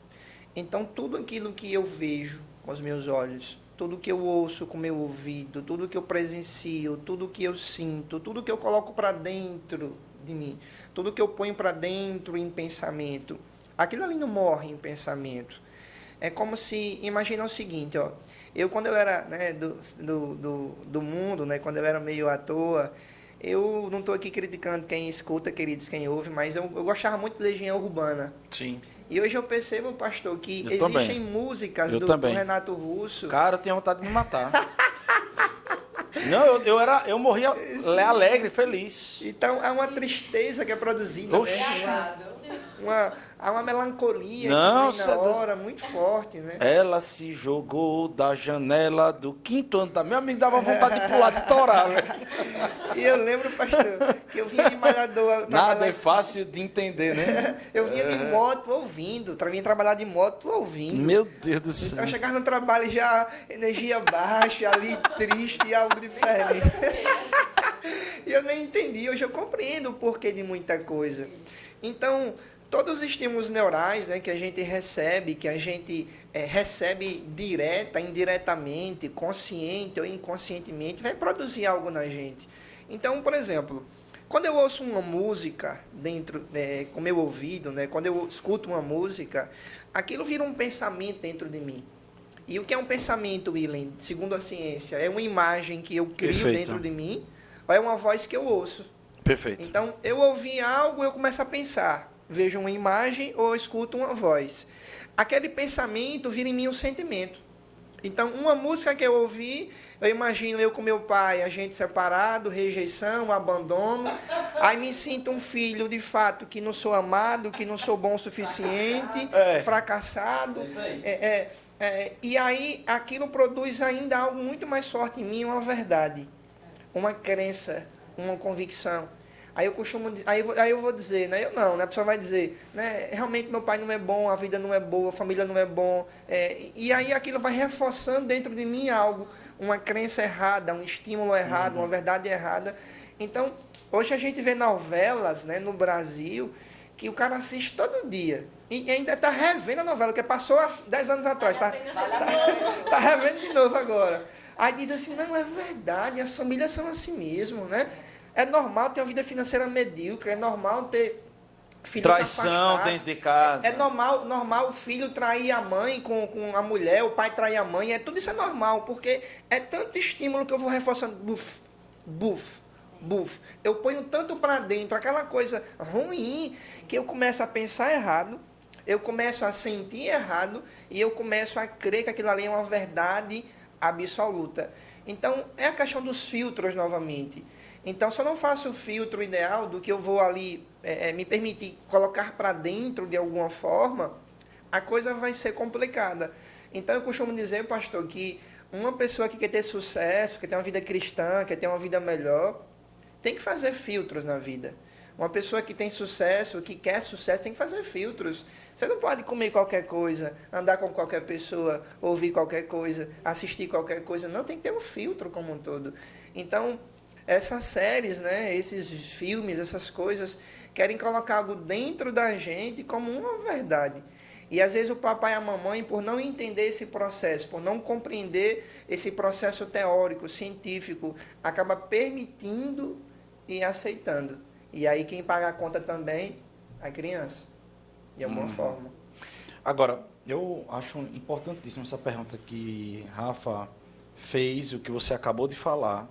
Então, tudo aquilo que eu vejo com os meus olhos. Tudo que eu ouço com o meu ouvido, tudo que eu presencio, tudo que eu sinto, tudo que eu coloco para dentro de mim, tudo que eu ponho para dentro em pensamento, aquilo ali não morre em pensamento. É como se, imagina o seguinte, ó, eu quando eu era, né, do mundo, né, quando eu era meio à toa, eu não estou aqui criticando quem escuta, queridos, quem ouve, mas eu gostava muito de Legião Urbana. Sim. E hoje eu percebo, pastor, que Eu existem também. músicas do Renato Russo. Cara, eu tinha vontade de me matar. Não, eu morria alegre, feliz. Então, há uma tristeza que é produzida, Oxi. há uma melancolia Não, que vem na hora, muito forte, né? Ela se jogou da janela do 5º andar. Meu amigo dava vontade de pular, de torar, velho. E eu lembro, pastor, que eu vinha de Malhador... Nada é fácil de entender, né? Eu vinha de moto ouvindo, vinha trabalhar de moto ouvindo. Meu Deus do céu. Então, eu chegava no trabalho já, energia baixa, ali, triste, algo diferente. E eu nem entendi, hoje eu compreendo o porquê de muita coisa. Então, todos os estímulos neurais, né, que a gente recebe, recebe direta, indiretamente, consciente ou inconscientemente, vai produzir algo na gente. Então, por exemplo, quando eu ouço uma música dentro, com meu ouvido, né, quando eu escuto uma música, aquilo vira um pensamento dentro de mim. E o que é um pensamento, William, segundo a ciência? É uma imagem que eu crio Perfeito. dentro de mim, ou é uma voz que eu ouço? Perfeito. Então, eu ouvi algo, eu começo a pensar. Vejo uma imagem ou escuto uma voz. Aquele pensamento vira em mim um sentimento. Então, uma música que eu ouvi, eu imagino eu com meu pai, a gente separado, rejeição, abandono. Aí me sinto um filho, de fato, que não sou amado, que não sou bom o suficiente, fracassado. E aí, aquilo produz ainda algo muito mais forte em mim, uma verdade, uma crença, uma convicção. Aí eu vou dizer, né? Eu não, né? A pessoa vai dizer, né? Realmente meu pai não é bom, a vida não é boa, a família não é bom. E aí aquilo vai reforçando dentro de mim algo, uma crença errada, um estímulo errado, uma verdade errada. Então, hoje a gente vê novelas, né, no Brasil, que o cara assiste todo dia. E ainda está revendo a novela, que passou há 10 anos atrás. Tá revendo de novo agora. Aí diz assim, não, é verdade, as famílias são assim mesmo, né? É normal ter uma vida financeira medíocre, é normal ter filhos traição afastados. dentro de casa. É normal o filho trair a mãe com a mulher, o pai trair a mãe. Tudo isso é normal, porque é tanto estímulo que eu vou reforçando. Buf. Eu ponho tanto para dentro aquela coisa ruim que eu começo a pensar errado, eu começo a sentir errado e eu começo a crer que aquilo ali é uma verdade absoluta. Então, é a questão dos filtros novamente. Então, se eu não faço o filtro ideal do que eu vou ali me permitir colocar para dentro de alguma forma, a coisa vai ser complicada. Então, eu costumo dizer, pastor, que uma pessoa que quer ter sucesso, quer ter uma vida cristã, quer ter uma vida melhor, tem que fazer filtros na vida. Uma pessoa que tem sucesso, que quer sucesso, tem que fazer filtros. Você não pode comer qualquer coisa, andar com qualquer pessoa, ouvir qualquer coisa, assistir qualquer coisa. Não, tem que ter um filtro como um todo. Então, essas séries, né, esses filmes, essas coisas, querem colocar algo dentro da gente como uma verdade. E às vezes o papai e a mamãe, por não entender esse processo, por não compreender esse processo teórico, científico, acaba permitindo e aceitando. E aí quem paga a conta também é a criança, de alguma forma. Agora, eu acho importantíssima essa pergunta que Rafa fez, o que você acabou de falar.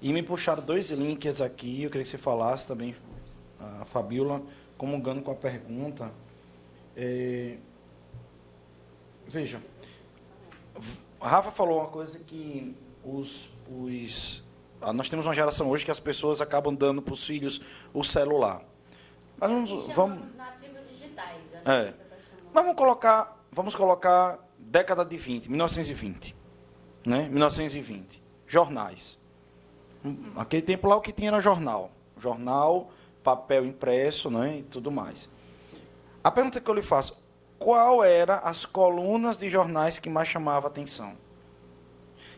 E me puxaram 2 links aqui, eu queria que você falasse também, a Fabíola, comungando com a pergunta. Veja, Rafa falou uma coisa que nós temos uma geração hoje que as pessoas acabam dando para os filhos o celular. Mas vamos nativos digitais. Mas vamos colocar década de 1920, né? 1920, jornais. Naquele tempo lá o que tinha era jornal, papel impresso, né, e tudo mais. A pergunta que eu lhe faço, qual era as colunas de jornais que mais chamava a atenção?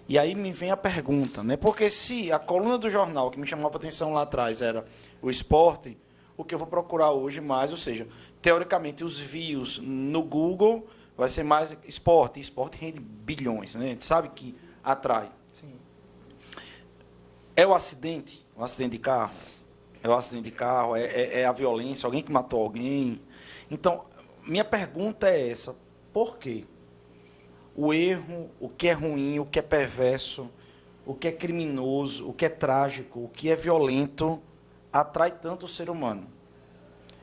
E aí me vem a pergunta, né? Porque se a coluna do jornal que me chamava a atenção lá atrás era o esporte, o que eu vou procurar hoje mais, ou seja, teoricamente os views no Google vai ser mais esporte. E esporte rende bilhões, né? A gente sabe que atrai. Sim. É o acidente de carro, é a violência, alguém que matou alguém. Então, minha pergunta é essa, por quê? O erro, o que é ruim, o que é perverso, o que é criminoso, o que é trágico, o que é violento, atrai tanto o ser humano.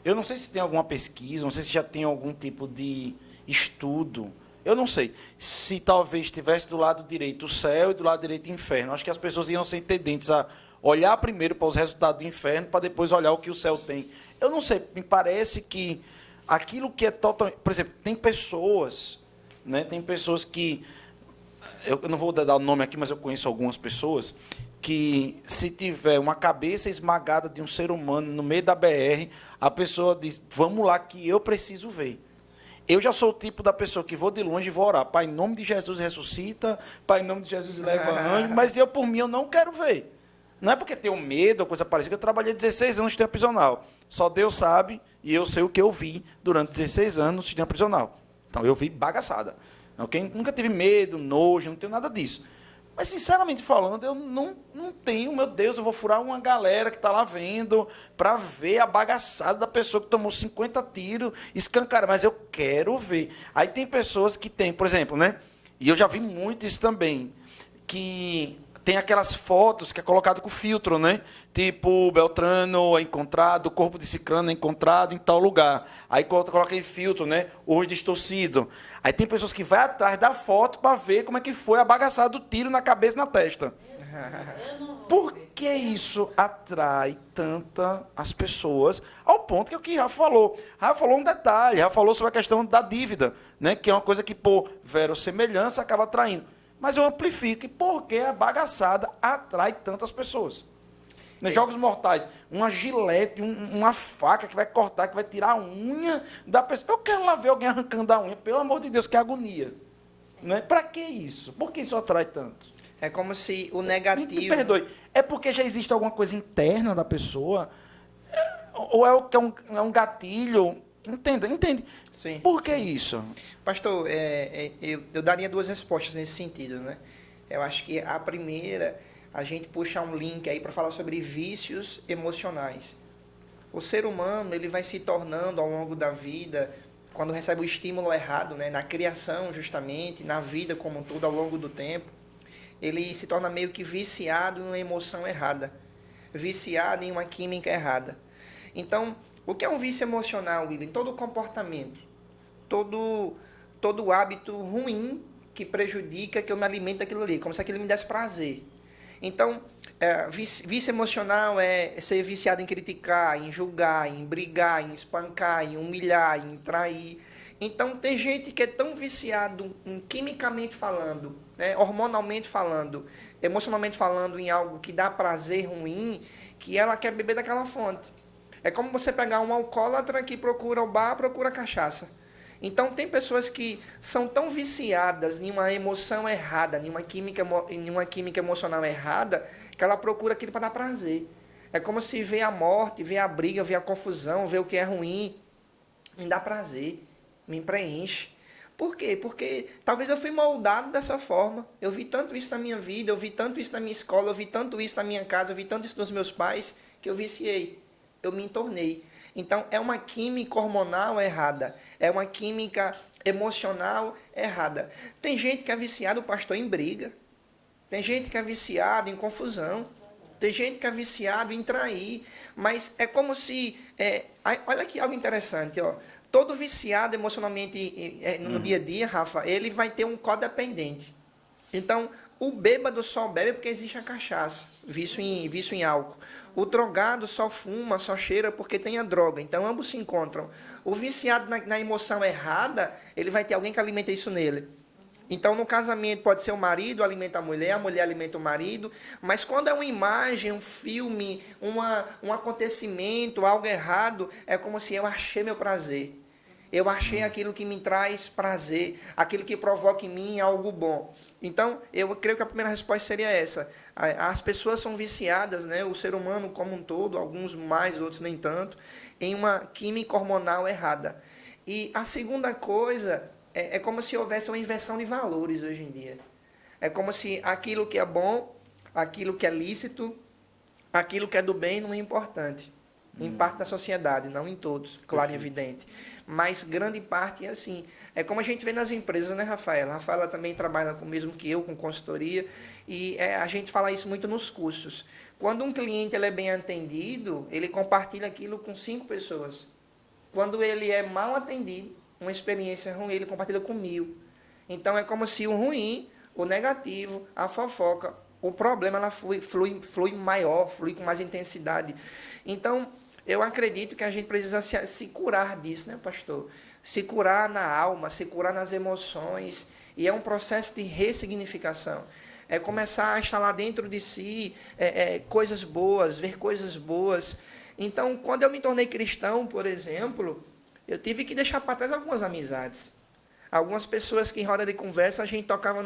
Eu não sei se tem alguma pesquisa, não sei se já tem algum tipo de estudo, eu não sei. Se talvez estivesse do lado direito o céu e do lado direito o inferno, acho que as pessoas iam ser tendentes a olhar primeiro para os resultados do inferno, para depois olhar o que o céu tem. Eu não sei, me parece que aquilo que é totalmente... Por exemplo, tem pessoas, né, que... Eu não vou dar o nome aqui, mas eu conheço algumas pessoas que, se tiver uma cabeça esmagada de um ser humano no meio da BR, a pessoa diz, vamos lá que eu preciso ver. Eu já sou o tipo da pessoa que vou de longe e vou orar. Pai, em nome de Jesus ressuscita, Pai, em nome de Jesus leva anjo, mas eu, por mim, eu não quero ver. Não é porque tenho medo ou coisa parecida, eu trabalhei 16 anos no sistema prisional. Só Deus sabe, e eu sei o que eu vi durante 16 anos no sistema prisional. Então, eu vi bagaçada. Okay? Nunca tive medo, nojo, não tenho nada disso. Mas, sinceramente falando, eu não tenho, meu Deus, eu vou furar uma galera que está lá vendo para ver a bagaçada da pessoa que tomou 50 tiros, escancara, mas eu quero ver. Aí tem pessoas que têm, por exemplo, né? E eu já vi muito isso também, que tem aquelas fotos que é colocado com filtro, né? Tipo, Beltrano é encontrado, o corpo de Cicrano é encontrado em tal lugar. Aí coloca em filtro, né? Hoje distorcido. Aí tem pessoas que vão atrás da foto para ver como é que foi a bagaçada do tiro na cabeça e na testa. Por que isso atrai tanta as pessoas? Ao ponto que é o que Rafa falou. Rafa falou um detalhe, Rafa falou sobre a questão da dívida, né? Que é uma coisa que, por verossemelhança, acaba atraindo. Mas eu amplifico. E por que a bagaçada atrai tantas pessoas? Nos Jogos Mortais, uma gilete, uma faca que vai cortar, que vai tirar a unha da pessoa. Eu quero lá ver alguém arrancando a unha, pelo amor de Deus, que agonia. Né? Para que isso? Por que isso atrai tanto? É como se o negativo... Me perdoe, é porque já existe alguma coisa interna da pessoa? Ou é que é um gatilho? Entende? Sim. Por que isso? Pastor, eu daria duas respostas nesse sentido, né? Eu acho que a primeira, a gente puxa um link aí para falar sobre vícios emocionais. O ser humano, ele vai se tornando ao longo da vida, quando recebe o estímulo errado, né? Na criação, justamente, na vida como um todo, ao longo do tempo, ele se torna meio que viciado em uma emoção errada, viciado em uma química errada. Então, o que é um vício emocional, William? Todo comportamento, todo hábito ruim que prejudica, que eu me alimento daquilo ali, como se aquilo me desse prazer. Então, vício emocional é ser viciado em criticar, em julgar, em brigar, em espancar, em humilhar, em trair. Então, tem gente que é tão viciado, quimicamente falando, né, hormonalmente falando, emocionalmente falando, em algo que dá prazer ruim, que ela quer beber daquela fonte. É como você pegar um alcoólatra que procura o bar, procura a cachaça. Então, tem pessoas que são tão viciadas em uma emoção errada, em uma química emocional errada, que ela procura aquilo para dar prazer. É como se vê a morte, vê a briga, vê a confusão, vê o que é ruim, me dá prazer, me preenche. Por quê? Porque talvez eu fui moldado dessa forma. Eu vi tanto isso na minha vida, eu vi tanto isso na minha escola, eu vi tanto isso na minha casa, eu vi tanto isso nos meus pais, que eu viciei. Eu me entornei. Então, é uma química hormonal errada. É uma química emocional errada. Tem gente que é viciado, pastor, em briga. Tem gente que é viciado em confusão. Tem gente que é viciado em trair. Mas é como se... olha aqui algo interessante. Ó. Todo viciado emocionalmente no dia a dia, Rafa, ele vai ter um codependente. Então, o bêbado só bebe porque existe a cachaça, vício em álcool. O drogado só fuma, só cheira porque tem a droga. Então, ambos se encontram. O viciado na emoção errada, ele vai ter alguém que alimenta isso nele. Então, no casamento, pode ser o marido alimenta a mulher alimenta o marido. Mas quando é uma imagem, um filme, um acontecimento, algo errado, é como se eu achei meu prazer. Eu achei aquilo que me traz prazer, aquilo que provoca em mim algo bom. Então, eu creio que a primeira resposta seria essa. As pessoas são viciadas, né, o ser humano como um todo, alguns mais, outros nem tanto, em uma química hormonal errada. E a segunda coisa é como se houvesse uma inversão de valores hoje em dia. É como se aquilo que é bom, aquilo que é lícito, aquilo que é do bem não é importante. Em parte da sociedade, não em todos, claro e evidente. Mas grande parte é assim. É como a gente vê nas empresas, né, Rafaela? A Rafaela também trabalha com o mesmo que eu, com consultoria, e a gente fala isso muito nos cursos. Quando um cliente ele é bem atendido, ele compartilha aquilo com 5 pessoas. Quando ele é mal atendido, uma experiência ruim, ele compartilha com 1000. Então é como se o ruim, o negativo, a fofoca, o problema ela flui maior, flui com mais intensidade. Então, eu acredito que a gente precisa se curar disso, né, pastor? Se curar na alma, se curar nas emoções. E é um processo de ressignificação. É começar a instalar dentro de si coisas boas, ver coisas boas. Então, quando eu me tornei cristão, por exemplo, eu tive que deixar para trás algumas amizades. Algumas pessoas que em roda de conversa a gente tocava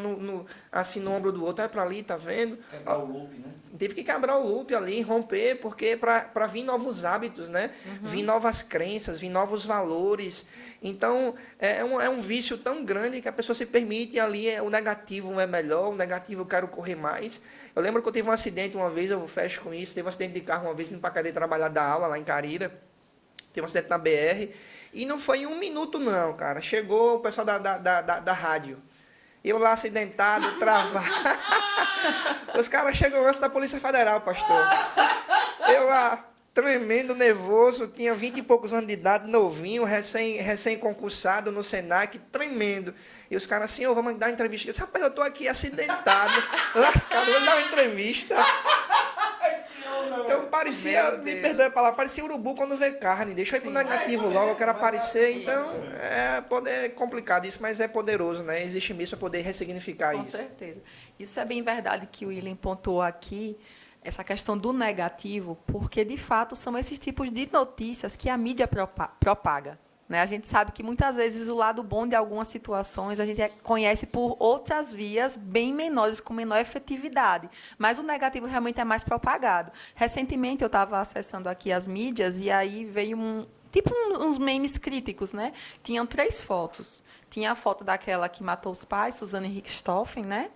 assim no ombro do outro, para ali, tá vendo? Quebrar o loop, né? Teve que quebrar o loop ali, romper, porque para vir novos hábitos, né? Vir novas crenças, vir novos valores. Então, é um vício tão grande que a pessoa se permite ali, o negativo é melhor, o negativo eu quero correr mais. Eu lembro que eu tive um acidente uma vez, eu fecho com isso, teve um acidente de carro uma vez, indo para a cadeia trabalhar da aula lá em Carira. Teve um acidente na BR. E não foi em 1 minuto, não, cara. Chegou o pessoal da rádio. Eu lá acidentado, travado. Os caras chegam antes da Polícia Federal, pastor. Eu lá, tremendo, nervoso, tinha 20 e poucos anos de idade, novinho, recém-concursado no Senac, tremendo. E os caras assim, vamos dar entrevista. Eu disse, rapaz, eu tô aqui acidentado, lascado, vou dar uma entrevista. Então parecia, me perdoe a palavra, parecia urubu quando vê carne. Deixa eu ir pro negativo logo, eu quero aparecer. Então, é complicado isso, mas é poderoso, né? Existe mesmo para poder ressignificar isso. Com certeza. Isso é bem verdade que o William pontuou aqui, essa questão do negativo, porque, de fato, são esses tipos de notícias que a mídia propaga. Né? A gente sabe que, muitas vezes, o lado bom de algumas situações a gente conhece por outras vias bem menores, com menor efetividade. Mas o negativo realmente é mais propagado. Recentemente, eu estava acessando aqui as mídias e aí veio uns memes críticos, né? Tinham 3 fotos. Tinha a foto daquela que matou os pais, Suzane Richthofen, né?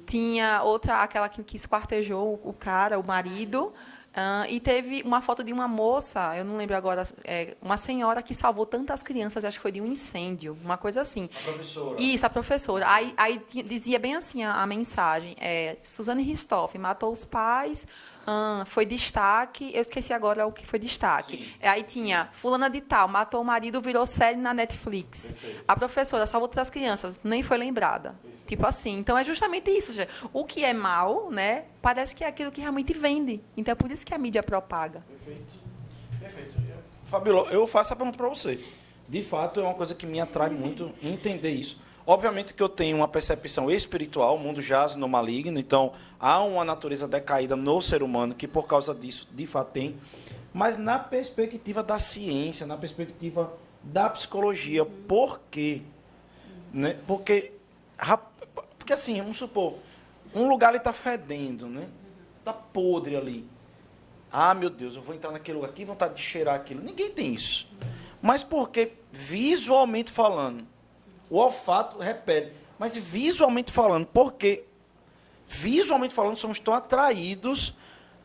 Tinha outra, aquela que esquartejou o cara, o marido. E teve uma foto de uma moça, eu não lembro agora, uma senhora que salvou tantas crianças, acho que foi de um incêndio, uma coisa assim. A professora. Isso, a professora. Aí dizia bem assim a mensagem, Suzane Richthofen matou os pais, foi destaque, eu esqueci agora o que foi destaque. Sim. Aí tinha fulana de tal, matou o marido, virou série na Netflix. Perfeito. A professora salvou todas as crianças, nem foi lembrada. Perfeito. Tipo assim, então é justamente isso, gente. O que é mal, né, parece que é aquilo que realmente vende. Então é por isso que a mídia propaga. Perfeito. Fabíola, eu faço a pergunta para você. De fato, é uma coisa que me atrai muito entender isso. Obviamente que eu tenho uma percepção espiritual, o mundo jaz no maligno, então há uma natureza decaída no ser humano que, por causa disso, de fato tem. Mas na perspectiva da ciência, na perspectiva da psicologia, por quê? Né? Porque assim, vamos supor, um lugar ali está fedendo, né? Está podre ali. Ah, meu Deus, eu vou entrar naquele lugar aqui, vontade de cheirar aquilo. Ninguém tem isso. Mas porque, visualmente falando, o olfato repele. Mas visualmente falando, porque visualmente falando, somos tão atraídos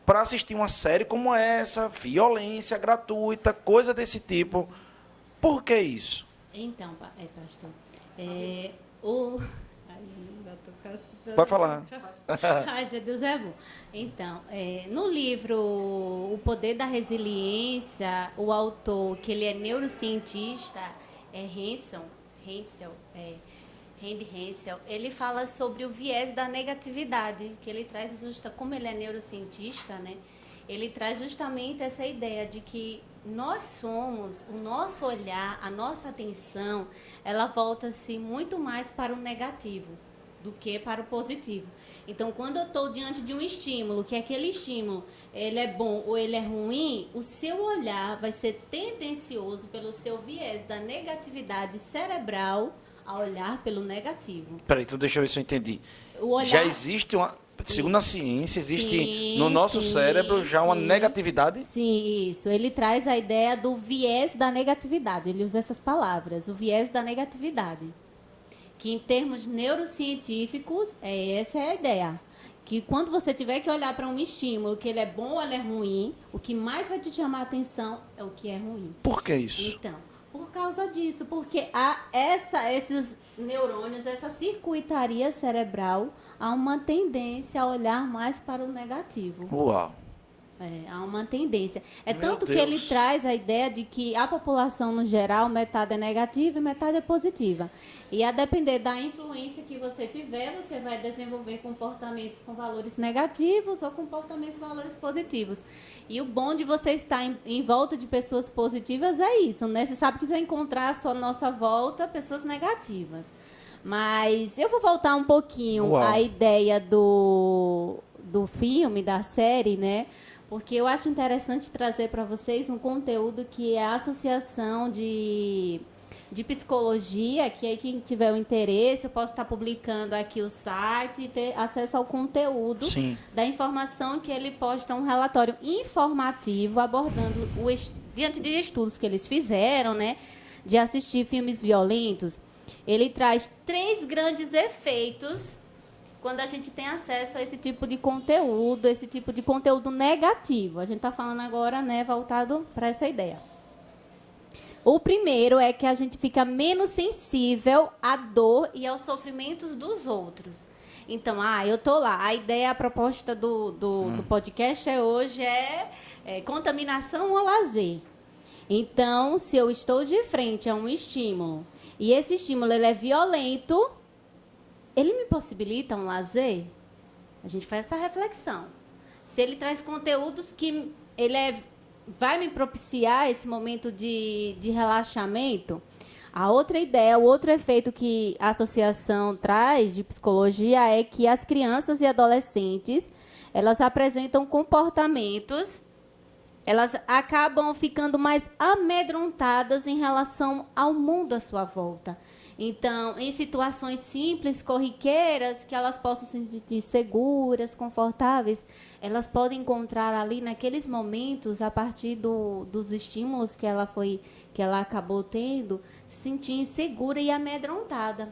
para assistir uma série como essa, violência gratuita, coisa desse tipo. Por que isso? Então, pastor, Pode falar. Ai, Jesus é bom. Então, no livro O Poder da Resiliência, o autor, que ele é neurocientista, Randy Hensel, ele fala sobre o viés da negatividade, que ele traz como ele é neurocientista, né? Ele traz justamente essa ideia de que nós somos, o nosso olhar, a nossa atenção, ela volta-se muito mais para o negativo do que para o positivo. Então, quando eu estou diante de um estímulo, que aquele estímulo ele é bom ou ele é ruim, o seu olhar vai ser tendencioso pelo seu viés da negatividade cerebral a olhar pelo negativo. Peraí, então deixa eu ver se eu entendi. Já existe uma... Segundo a ciência, existe no nosso cérebro já uma negatividade? Sim, isso. Ele traz a ideia do viés da negatividade. Ele usa essas palavras, o viés da negatividade. que em termos neurocientíficos, essa é a ideia. Que quando você tiver que olhar para um estímulo, que ele é bom ou ele é ruim, o que mais vai te chamar a atenção é o que é ruim. Por que isso? Então, por causa disso, porque esses neurônios, essa circuitaria cerebral, há uma tendência a olhar mais para o negativo. Uau. Há uma tendência. É Meu tanto que Deus. ele traz a ideia de que a população, no geral, metade é negativa e metade é positiva. E a depender da influência que você tiver, você vai desenvolver comportamentos com valores negativos ou comportamentos com valores positivos. E o bom de você estar em volta de pessoas positivas é isso, né? Você sabe que você vai encontrar à nossa volta pessoas negativas. Mas eu vou voltar um pouquinho Uau. à ideia do filme, da série, né? Porque eu acho interessante trazer para vocês um conteúdo que é a Associação de Psicologia, que aí quem tiver o interesse, eu posso estar publicando aqui o site e ter acesso ao conteúdo Sim. da informação que ele posta um relatório informativo abordando diante de estudos que eles fizeram, né, de assistir filmes violentos. Ele traz 3 grandes efeitos quando a gente tem acesso a esse tipo de conteúdo negativo. A gente está falando agora, né, voltado para essa ideia. O primeiro é que a gente fica menos sensível à dor e aos sofrimentos dos outros. Então, eu tô lá. A proposta do podcast hoje é contaminação ou lazer. Então, se eu estou de frente a um estímulo e esse estímulo ele é violento, ele me possibilita um lazer? A gente faz essa reflexão. Se ele traz conteúdos que vai me propiciar esse momento de relaxamento. A outra ideia, o outro efeito que a associação traz de psicologia é que as crianças e adolescentes, elas apresentam comportamentos, elas acabam ficando mais amedrontadas em relação ao mundo à sua volta. Então, em situações simples, corriqueiras, que elas possam se sentir seguras, confortáveis, elas podem encontrar ali, naqueles momentos, a partir dos estímulos que ela acabou tendo, se sentir insegura e amedrontada.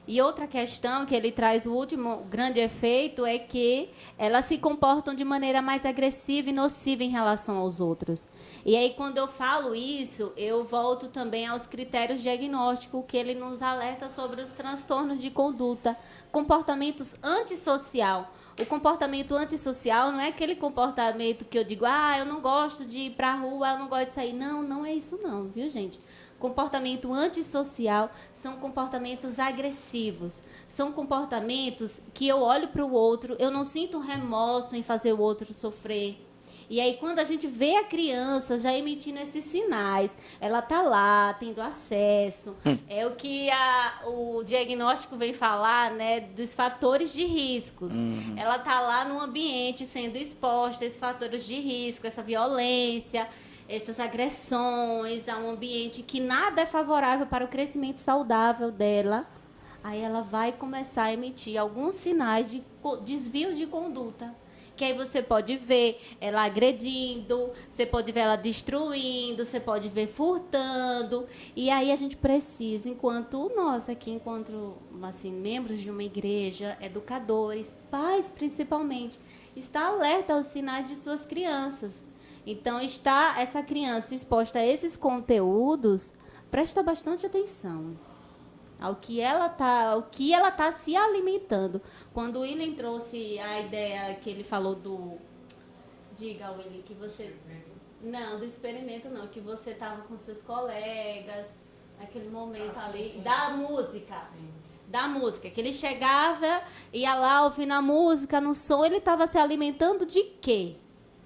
E outra questão que ele traz, o último grande efeito, é que elas se comportam de maneira mais agressiva e nociva em relação aos outros. E aí, quando eu falo isso, eu volto também aos critérios diagnósticos que ele nos alerta sobre os transtornos de conduta, comportamentos antissocial. O comportamento antissocial não é aquele comportamento que eu digo, eu não gosto de ir para a rua, eu não gosto de sair. Não, não é isso não, viu, gente? Comportamento antissocial são comportamentos agressivos. São comportamentos que eu olho para o outro, eu não sinto remorso em fazer o outro sofrer. E aí, quando a gente vê a criança já emitindo esses sinais, ela está lá, tendo acesso. É o que o diagnóstico vem falar, né, dos fatores de riscos. Ela está lá no ambiente sendo exposta a esses fatores de risco, essa violência, essas agressões, a um ambiente que nada é favorável para o crescimento saudável dela. Aí ela vai começar a emitir alguns sinais de desvio de conduta. Que aí você pode ver ela agredindo, você pode ver ela destruindo, você pode ver furtando. E aí a gente precisa, enquanto nós aqui, enquanto assim, membros de uma igreja, educadores, pais principalmente, estar alerta aos sinais de suas crianças. Então, essa criança exposta a esses conteúdos, presta bastante atenção ao que ela tá se alimentando. Quando o William trouxe a ideia que ele falou diga, William, que você... Não, do experimento não, que você estava com seus colegas, naquele momento ali, da música. Sim. Da música, que ele chegava, ia lá ouvindo a música, no som, ele estava se alimentando de quê?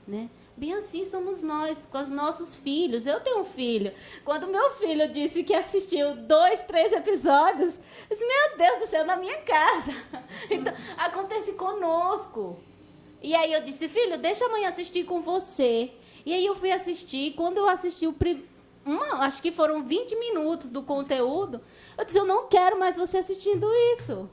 Né? Bem assim somos nós, com os nossos filhos. Eu tenho um filho. Quando meu filho disse que assistiu 2, 3 episódios, eu disse, meu Deus do céu, na minha casa. Então, acontece conosco. E aí eu disse, filho, deixa amanhã assistir com você. E aí eu fui assistir. Quando eu assisti acho que foram 20 minutos do conteúdo, eu disse, eu não quero mais você assistindo isso.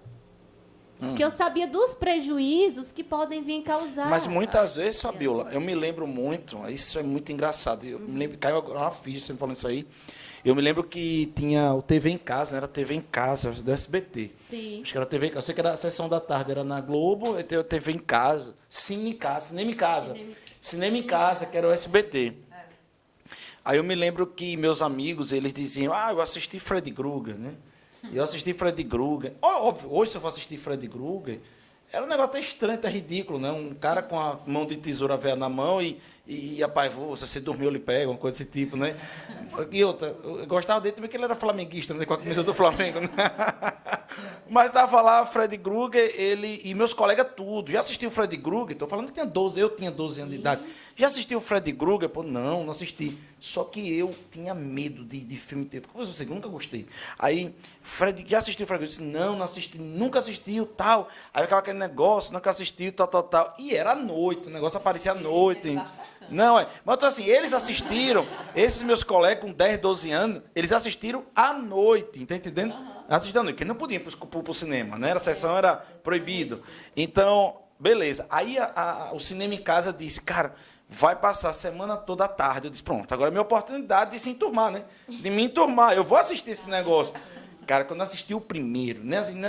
Porque eu sabia dos prejuízos que podem vir causar. Mas muitas vezes, Fabiola, eu me lembro muito, isso é muito engraçado, eu me lembro, caiu uma ficha, você me falando isso aí, Eu me lembro que tinha o TV em Casa, né? Era TV em Casa, do SBT. Sim. Acho que era TV em Casa. Eu sei que era a sessão da tarde, era na Globo, e tem o TV em Casa, Cine em Casa, Cinema em Casa. Cinema em Casa, que era o SBT. Aí eu me lembro que meus amigos, eles diziam, eu assisti Freddy Krueger, né? Eu assisti Freddy Krueger. Óbvio, hoje se eu for assistir Freddy Krueger, era um negócio até estranho, até ridículo, né? Um cara com a mão de tesoura velha na mão e rapaz, se você dormiu, ele pega, uma coisa desse tipo, né? E outra, eu gostava dele também que ele era flamenguista, né? Com a camisa do Flamengo, né? Mas tava lá, Freddy Krueger, ele e meus colegas tudo. Já assistiu o Freddy Krueger? Tô falando que tinha 12, eu tinha 12 anos de idade. Já assistiu o Freddy Krueger? Pô, não assisti. Só que eu tinha medo de filme teatro. Como você, nunca gostei. Aí, Freddy, já assistiu o Freddy Krueger? Eu disse, não assisti, nunca assistiu, tal. Aí ficava aquele negócio, nunca assistiu, tal. E era à noite, o negócio aparecia à noite. Não, mas então, assim, eles assistiram, esses meus colegas com 10, 12 anos, eles assistiram à noite, tá entendendo? Assistiram à noite, porque não podiam ir pro cinema, né? A sessão era proibido. Então, beleza. Aí o Cinema em Casa disse, cara, vai passar a semana toda à tarde. Eu disse, pronto, agora é a minha oportunidade de se enturmar, né? De me enturmar, eu vou assistir esse negócio. Cara, quando eu assisti o primeiro, né? Assim,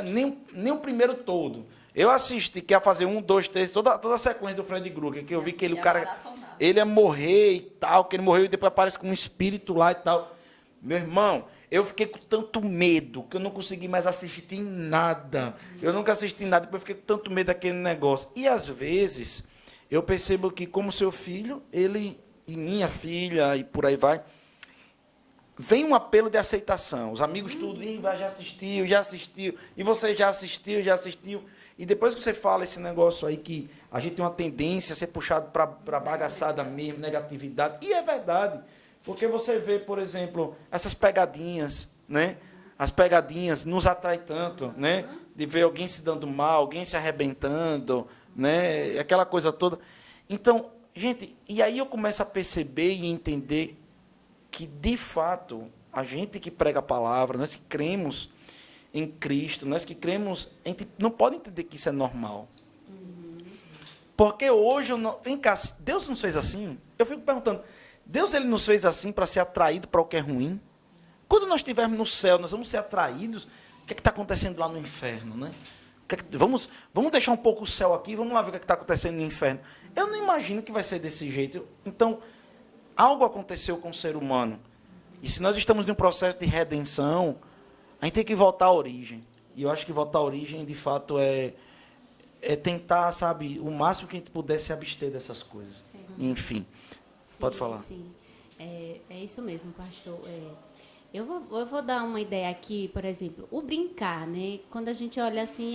nem o primeiro todo, eu assisti, que ia fazer 1, 2, 3, toda a sequência do Freddy Krueger, que eu vi que o cara, ele ia morrer e tal, que ele morreu e depois aparece como um espírito lá e tal. Meu irmão, eu fiquei com tanto medo que eu não consegui mais assistir nada. Eu nunca assisti nada, depois eu fiquei com tanto medo daquele negócio. E às vezes, eu percebo que como seu filho, ele e minha filha e por aí vai, vem um apelo de aceitação. Os amigos tudo, já assistiu, e você já assistiu. E depois que você fala esse negócio aí que a gente tem uma tendência a ser puxado para bagaçada mesmo, negatividade, e é verdade, porque você vê, por exemplo, essas pegadinhas, né? As pegadinhas nos atrai tanto, né? De ver alguém se dando mal, alguém se arrebentando, né? Aquela coisa toda. Então, gente, e aí eu começo a perceber e entender que, de fato, a gente que prega a palavra, nós que cremos em Cristo, nós que cremos, a gente não pode entender que isso é normal. Porque hoje, vem cá, Deus nos fez assim? Eu fico perguntando, Deus ele nos fez assim para ser atraído para o que é ruim? Quando nós estivermos no céu, nós vamos ser atraídos, o que é que está acontecendo lá no inferno, né? Vamos deixar um pouco o céu aqui, vamos lá ver o que é que está acontecendo no inferno. Eu não imagino que vai ser desse jeito. Então, algo aconteceu com o ser humano. E se nós estamos num processo de redenção, a gente tem que voltar à origem. E eu acho que voltar à origem, de fato, é tentar, sabe, o máximo que a gente puder se abster dessas coisas. Sim. Enfim, pode falar. Sim, é isso mesmo, pastor. Eu vou dar uma ideia aqui, por exemplo, o brincar, né? Quando a gente olha assim,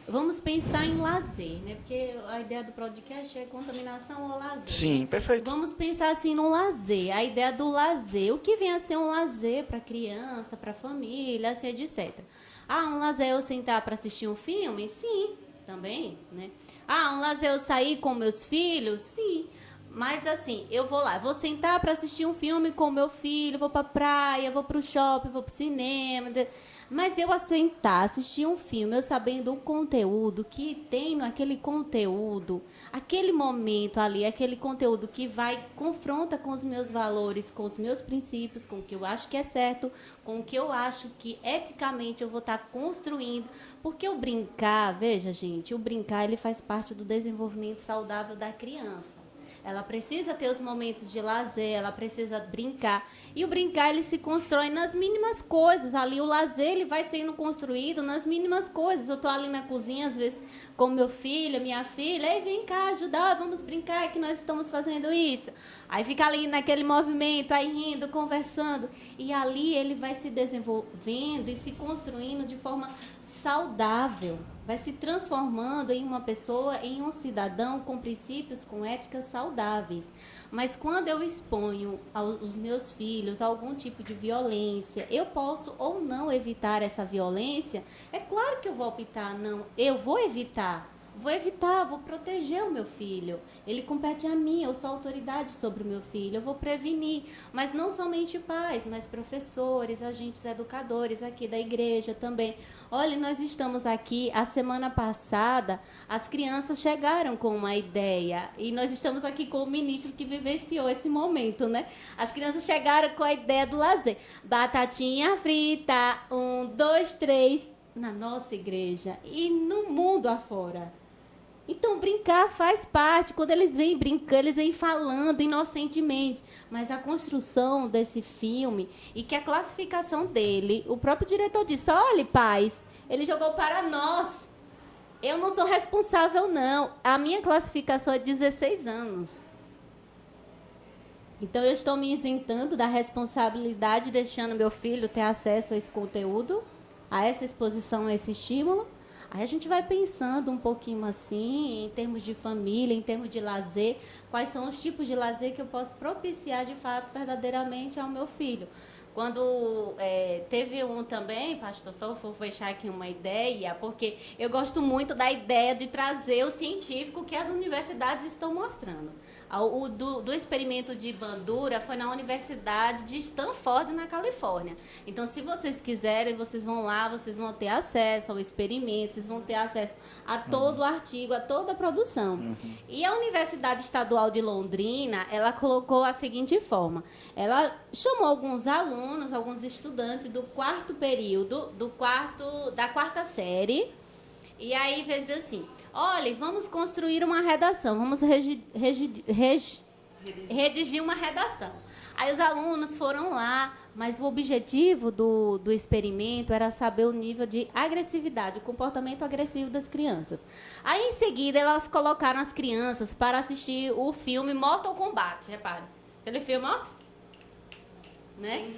vamos pensar em lazer, né? Porque a ideia do podcast é contaminação ou lazer. Sim, perfeito. Vamos pensar assim no lazer, a ideia do lazer. O que vem a ser um lazer para criança, para família, assim, etc. Um lazer é eu sentar para assistir um filme? Sim, também, né? Um lazer é eu sair com meus filhos? Sim. Mas assim, eu vou lá, vou sentar para assistir um filme com meu filho, vou para praia, vou para o shopping, vou para o cinema. Mas eu sentar, assistir um filme, eu sabendo o conteúdo que tem naquele conteúdo, aquele momento ali, aquele conteúdo que confronta com os meus valores, com os meus princípios, com o que eu acho que é certo, com o que eu acho que eticamente eu vou estar construindo. Porque o brincar, veja, gente, o brincar ele faz parte do desenvolvimento saudável da criança. Ela precisa ter os momentos de lazer, ela precisa brincar. E o brincar, ele se constrói nas mínimas coisas. Ali o lazer, ele vai sendo construído nas mínimas coisas. Eu estou ali na cozinha, às vezes, com meu filho, minha filha. Ei, vem cá ajudar, vamos brincar que nós estamos fazendo isso. Aí fica ali naquele movimento, aí rindo, conversando. E ali ele vai se desenvolvendo e se construindo de forma saudável, vai se transformando em uma pessoa, em um cidadão com princípios, com éticas saudáveis. Mas quando eu exponho aos meus filhos algum tipo de violência, eu posso ou não evitar essa violência? É claro que eu vou optar, não, eu vou evitar. Vou evitar, vou proteger o meu filho. Ele compete a mim, eu sou autoridade sobre o meu filho. Eu vou prevenir. Mas não somente pais, mas professores, agentes educadores aqui da igreja também. Olha, nós estamos aqui, a semana passada, as crianças chegaram com uma ideia. E nós estamos aqui com o ministro que vivenciou esse momento, né? As crianças chegaram com a ideia do lazer. Batatinha frita, 1, 2, 3, na nossa igreja e no mundo afora. Então, brincar faz parte. Quando eles vêm brincando, eles vêm falando inocentemente. Mas a construção desse filme e que a classificação dele, o próprio diretor disse, olha, pais, ele jogou para nós. Eu não sou responsável, não. A minha classificação é 16 anos. Então, eu estou me isentando da responsabilidade, deixando meu filho ter acesso a esse conteúdo, a essa exposição, a esse estímulo. Aí a gente vai pensando um pouquinho assim, em termos de família, em termos de lazer, quais são os tipos de lazer que eu posso propiciar, de fato, verdadeiramente ao meu filho. Quando teve um também, pastor, só vou fechar aqui uma ideia, porque eu gosto muito da ideia de trazer o científico que as universidades estão mostrando. O do experimento de Bandura foi na Universidade de Stanford, na Califórnia. Então, se vocês quiserem, vocês vão lá, vocês vão ter acesso ao experimento, vocês vão ter acesso a todo o artigo, a toda a produção. E a Universidade Estadual de Londrina, ela colocou a seguinte forma. Ela chamou alguns alunos, alguns estudantes do quarto período, da quarta série, e aí fez assim... Olha, vamos construir uma redação, vamos redigir uma redação. Aí os alunos foram lá, mas o objetivo do experimento era saber o nível de agressividade, o comportamento agressivo das crianças. Aí, em seguida, elas colocaram as crianças para assistir o filme Mortal Kombat, repare. Aquele filme, ó. Né?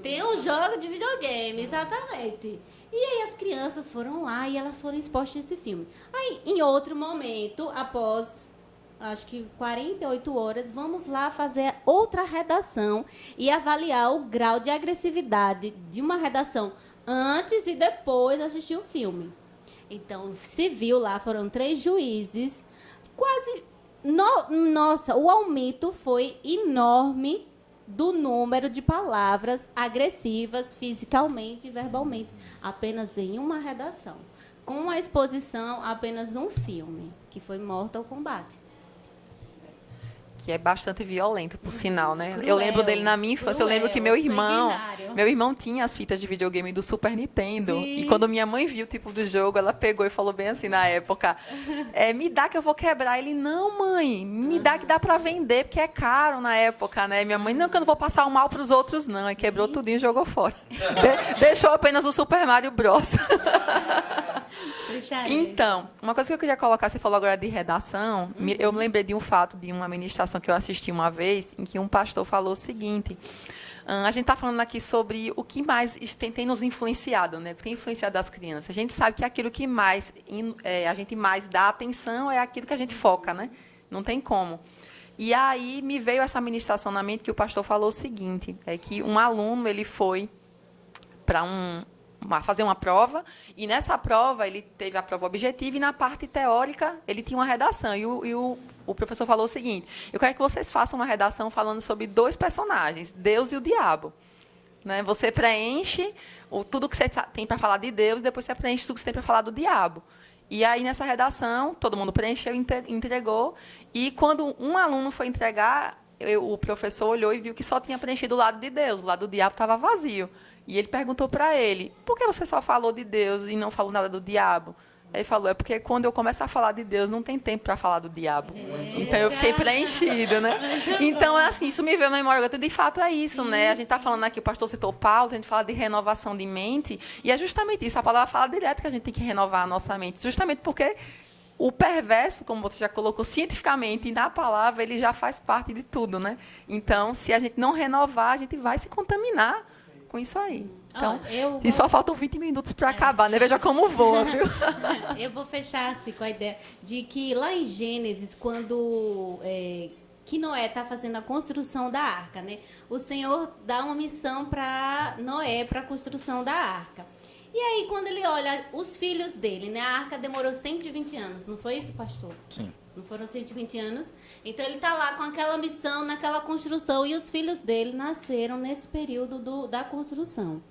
Tem um jogo de videogame, exatamente. E aí as crianças foram lá e elas foram expostas a esse filme. Aí, em outro momento, após, acho que 48 horas, vamos lá fazer outra redação e avaliar o grau de agressividade de uma redação antes e depois de assistir o filme. Então, se viu lá, foram 3 juízes, quase... Nossa, o aumento foi enorme do número de palavras agressivas fisicamente e verbalmente, apenas em uma redação. Com a exposição, apenas um filme, que foi Mortal Kombat. Que é bastante violento, por sinal, né? Cruel, eu lembro dele na minha infância. Eu lembro que meu irmão tinha as fitas de videogame do Super Nintendo. Sim. E quando minha mãe viu o tipo do jogo, ela pegou e falou bem assim na época, me dá que eu vou quebrar. Ele, não, mãe, me dá que dá pra vender, porque é caro na época, né? Minha mãe, não, que eu não vou passar o mal pros outros, não. Aí quebrou tudinho e jogou fora. Deixou apenas o Super Mario Bros. Então, uma coisa que eu queria colocar, você falou agora de redação, eu me lembrei de um fato, de uma ministração que eu assisti uma vez, em que um pastor falou o seguinte, a gente está falando aqui sobre o que mais tem nos influenciado, né? Tem influenciado as crianças. A gente sabe que aquilo que mais a gente mais dá atenção é aquilo que a gente foca, né? Não tem como. E aí me veio essa ministração na mente que o pastor falou o seguinte, que um aluno ele foi para fazer uma prova, e nessa prova ele teve a prova objetiva e na parte teórica ele tinha uma redação. E o professor falou o seguinte, eu quero que vocês façam uma redação falando sobre 2 personagens, Deus e o diabo. Né? Você preenche tudo que você tem para falar de Deus e depois você preenche tudo que você tem para falar do diabo. E aí, nessa redação, todo mundo preencheu, entregou, e quando um aluno foi entregar, o professor olhou e viu que só tinha preenchido o lado de Deus, o lado do diabo estava vazio. E ele perguntou para ele, por que você só falou de Deus e não falou nada do diabo? Ele falou, é porque quando eu começo a falar de Deus, não tem tempo para falar do diabo. Então, eu fiquei preenchido, né? Então, assim, isso me veio na memória. De fato, é isso, né? A gente está falando aqui, o pastor citou Paulo, a gente fala de renovação de mente, e é justamente isso. A palavra fala direto que a gente tem que renovar a nossa mente, justamente porque o perverso, como você já colocou cientificamente, e na palavra, ele já faz parte de tudo, né? Então, se a gente não renovar, a gente vai se contaminar com isso aí. Então, e só faltam 20 minutos para acabar, né? Veja como voa, viu? Eu vou fechar assim, com a ideia de que lá em Gênesis, quando que Noé está fazendo a construção da arca, né? O Senhor dá uma missão para Noé, para a construção da arca. E aí, quando ele olha os filhos dele, né? A arca demorou 120 anos, não foi isso, pastor? Sim. Não foram 120 anos? Então, ele está lá com aquela missão, naquela construção, e os filhos dele nasceram nesse período da construção.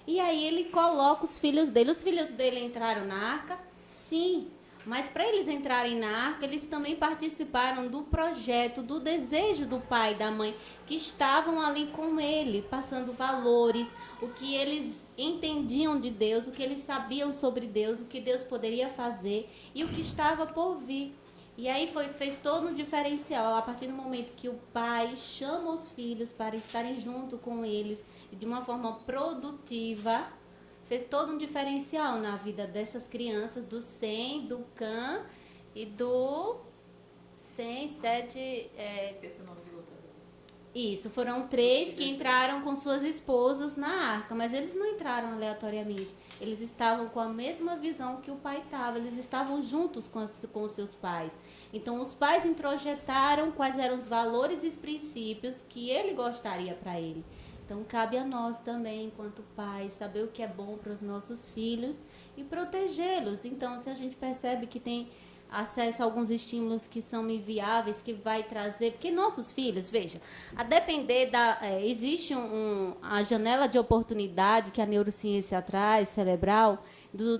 E aí, ele coloca os filhos dele. Os filhos dele entraram na arca? Sim. Mas para eles entrarem na arca, eles também participaram do projeto, do desejo do pai e da mãe, que estavam ali com ele, passando valores, o que eles entendiam de Deus, o que eles sabiam sobre Deus, o que Deus poderia fazer e o que estava por vir. E aí fez todo um diferencial, a partir do momento que o pai chama os filhos para estarem junto com eles, de uma forma produtiva, fez todo um diferencial na vida dessas crianças, do Sem, do Cã e do 7... Esqueci o nome do outro. Isso, foram 3 que entraram com suas esposas na arca, mas eles não entraram aleatoriamente. Eles estavam com a mesma visão que o pai estava, eles estavam juntos com os seus pais. Então, os pais introjetaram quais eram os valores e os princípios que ele gostaria para ele. Então, cabe a nós também, enquanto pais, saber o que é bom para os nossos filhos e protegê-los. Então, se a gente percebe que tem acesso a alguns estímulos que são inviáveis, que vai trazer... Porque nossos filhos, veja, a depender da... existe a janela de oportunidade que a neurociência traz, cerebral,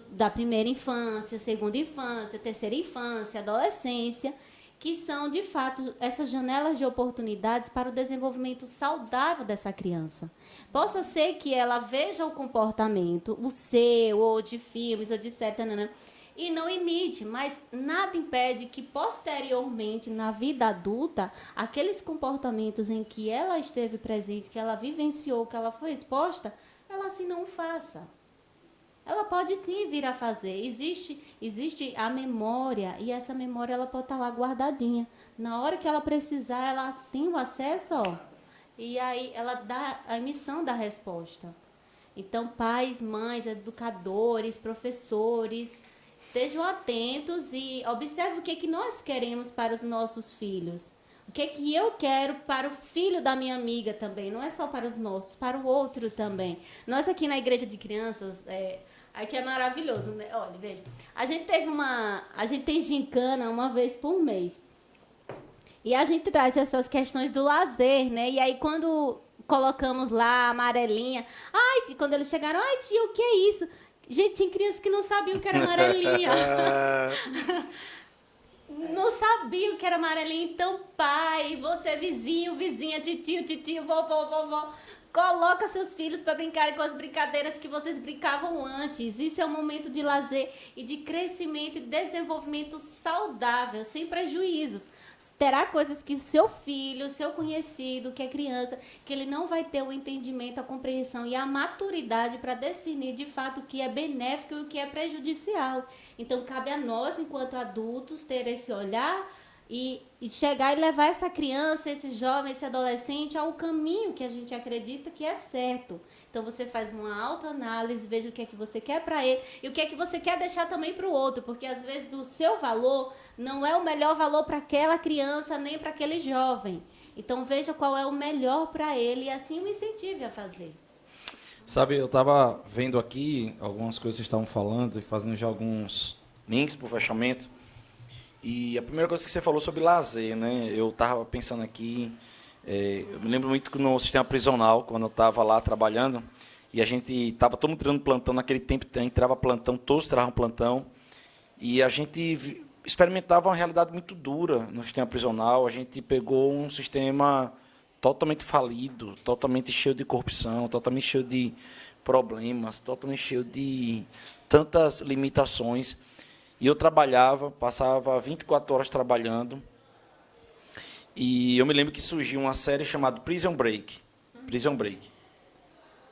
da primeira infância, segunda infância, terceira infância, adolescência, que são, de fato, essas janelas de oportunidades para o desenvolvimento saudável dessa criança. Possa ser que ela veja o comportamento, o seu, ou de filmes, ou de certa... e não imite, mas nada impede que, posteriormente, na vida adulta, aqueles comportamentos em que ela esteve presente, que ela vivenciou, que ela foi exposta, ela assim não faça. Ela pode sim vir a fazer. Existe a memória, e essa memória ela pode estar lá guardadinha. Na hora que ela precisar, ela tem o acesso, e aí ela dá a emissão da resposta. Então, pais, mães, educadores, professores, estejam atentos e observem o que é que nós queremos para os nossos filhos. O que é que eu quero para o filho da minha amiga também. Não é só para os nossos, para o outro também. Nós aqui na Igreja de Crianças, aqui é maravilhoso, né? Olha, veja. A gente tem gincana uma vez por mês. E a gente traz essas questões do lazer, né? E aí quando colocamos lá a amarelinha, quando eles chegaram, tia, o que é isso? Gente, tinha crianças que não sabiam o que era amarelinha. Não sabia o que era amarelinha. Então, pai, você vizinho, vizinha, tio, vovó, coloca seus filhos para brincarem com as brincadeiras que vocês brincavam antes. Isso é um momento de lazer e de crescimento e desenvolvimento saudável, sem prejuízos. Terá coisas que seu filho, seu conhecido, que é criança, que ele não vai ter o entendimento, a compreensão e a maturidade para discernir de fato o que é benéfico e o que é prejudicial. Então, cabe a nós, enquanto adultos, ter esse olhar e chegar e levar essa criança, esse jovem, esse adolescente ao caminho que a gente acredita que é certo. Então, você faz uma autoanálise, veja o que é que você quer para ele e o que é que você quer deixar também para o outro, porque às vezes o seu valor não é o melhor valor para aquela criança nem para aquele jovem. Então, veja qual é o melhor para ele e assim o incentive a fazer. Sabe, eu estava vendo aqui algumas coisas que vocês estavam falando e fazendo já alguns links para o fechamento. E a primeira coisa que você falou sobre lazer, né? Eu estava pensando aqui, eu me lembro muito que no sistema prisional, quando eu estava lá trabalhando, e a gente estava todo mundo tirando plantão, naquele tempo entrava plantão, todos tiravam plantão, e a gente experimentava uma realidade muito dura no sistema prisional. A gente pegou um sistema totalmente falido, totalmente cheio de corrupção, totalmente cheio de problemas, totalmente cheio de tantas limitações. E eu trabalhava, passava 24 horas trabalhando, e eu me lembro que surgiu uma série chamada Prison Break.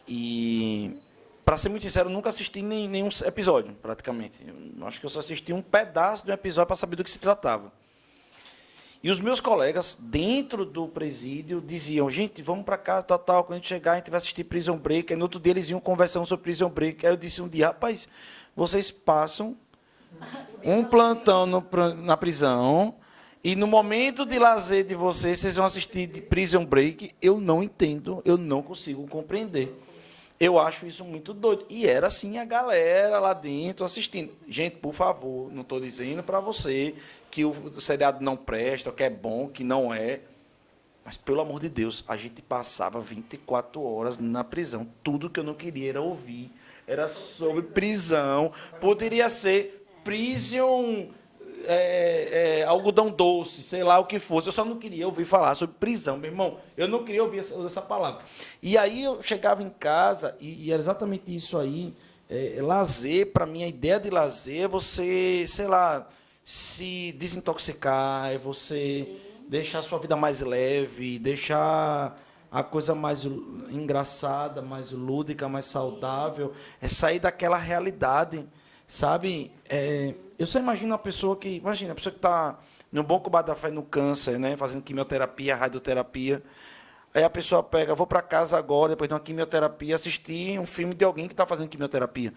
E, para ser muito sincero, eu nunca assisti nenhum episódio, praticamente. Eu acho que eu só assisti um pedaço de um episódio para saber do que se tratava. E os meus colegas, dentro do presídio, diziam, gente, vamos para casa, tal, quando a gente chegar, a gente vai assistir Prison Break. Aí no outro dia eles iam conversando sobre Prison Break. Aí eu disse um dia, rapaz, vocês passam um plantão na prisão e no momento de lazer de vocês vão assistir Prison Break. Eu não entendo, eu não consigo compreender. Eu acho isso muito doido. E era assim a galera lá dentro assistindo. Gente, por favor, não estou dizendo para você que o seriado não presta, que é bom, que não é. Mas, pelo amor de Deus, a gente passava 24 horas na prisão. Tudo que eu não queria era ouvir. Era sobre prisão. Poderia ser prison, algodão doce, sei lá o que fosse. Eu só não queria ouvir falar sobre prisão, meu irmão. Eu não queria ouvir essa palavra. E aí eu chegava em casa e era exatamente isso aí. Lazer, para mim, a ideia de lazer é você, sei lá, se desintoxicar, é você deixar a sua vida mais leve, deixar a coisa mais engraçada, mais lúdica, mais saudável, é sair daquela realidade, sabe? Eu só imagino uma pessoa que está no Bom Combate da Fé no câncer, né, fazendo quimioterapia, radioterapia. Aí a pessoa pega, vou para casa agora, depois de uma quimioterapia, assistir um filme de alguém que está fazendo quimioterapia.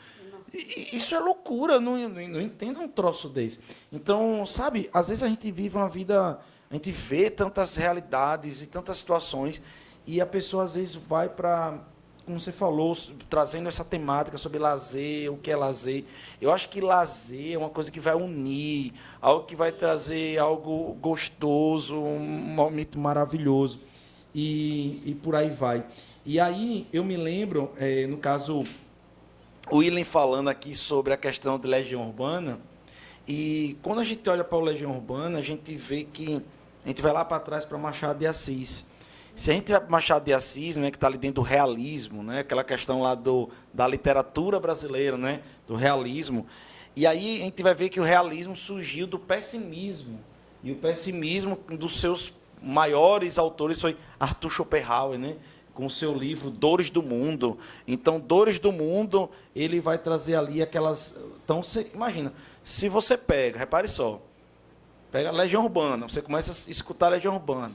Isso é loucura, eu não entendo um troço desse. Então, sabe, às vezes a gente vive uma vida, a gente vê tantas realidades e tantas situações, e a pessoa às vezes vai para, como você falou, trazendo essa temática sobre lazer, o que é lazer. Eu acho que lazer é uma coisa que vai unir, algo que vai trazer algo gostoso, um momento maravilhoso. E por aí vai. E aí eu me lembro, no caso, o William falando aqui sobre a questão de Legião Urbana, e quando a gente olha para o Legião Urbana, a gente vê que a gente vai lá para trás para Machado de Assis. Se a gente vai para Machado de Assis, né, que está ali dentro do realismo, né, aquela questão lá da literatura brasileira, né, do realismo, e aí a gente vai ver que o realismo surgiu do pessimismo, e o pessimismo dos seus maiores autores foi Arthur Schopenhauer, né, com o seu livro Dores do Mundo. Então, Dores do Mundo, ele vai trazer ali aquelas... Então, você imagina, se você pega, repare só, pega a Legião Urbana, você começa a escutar a Legião Urbana,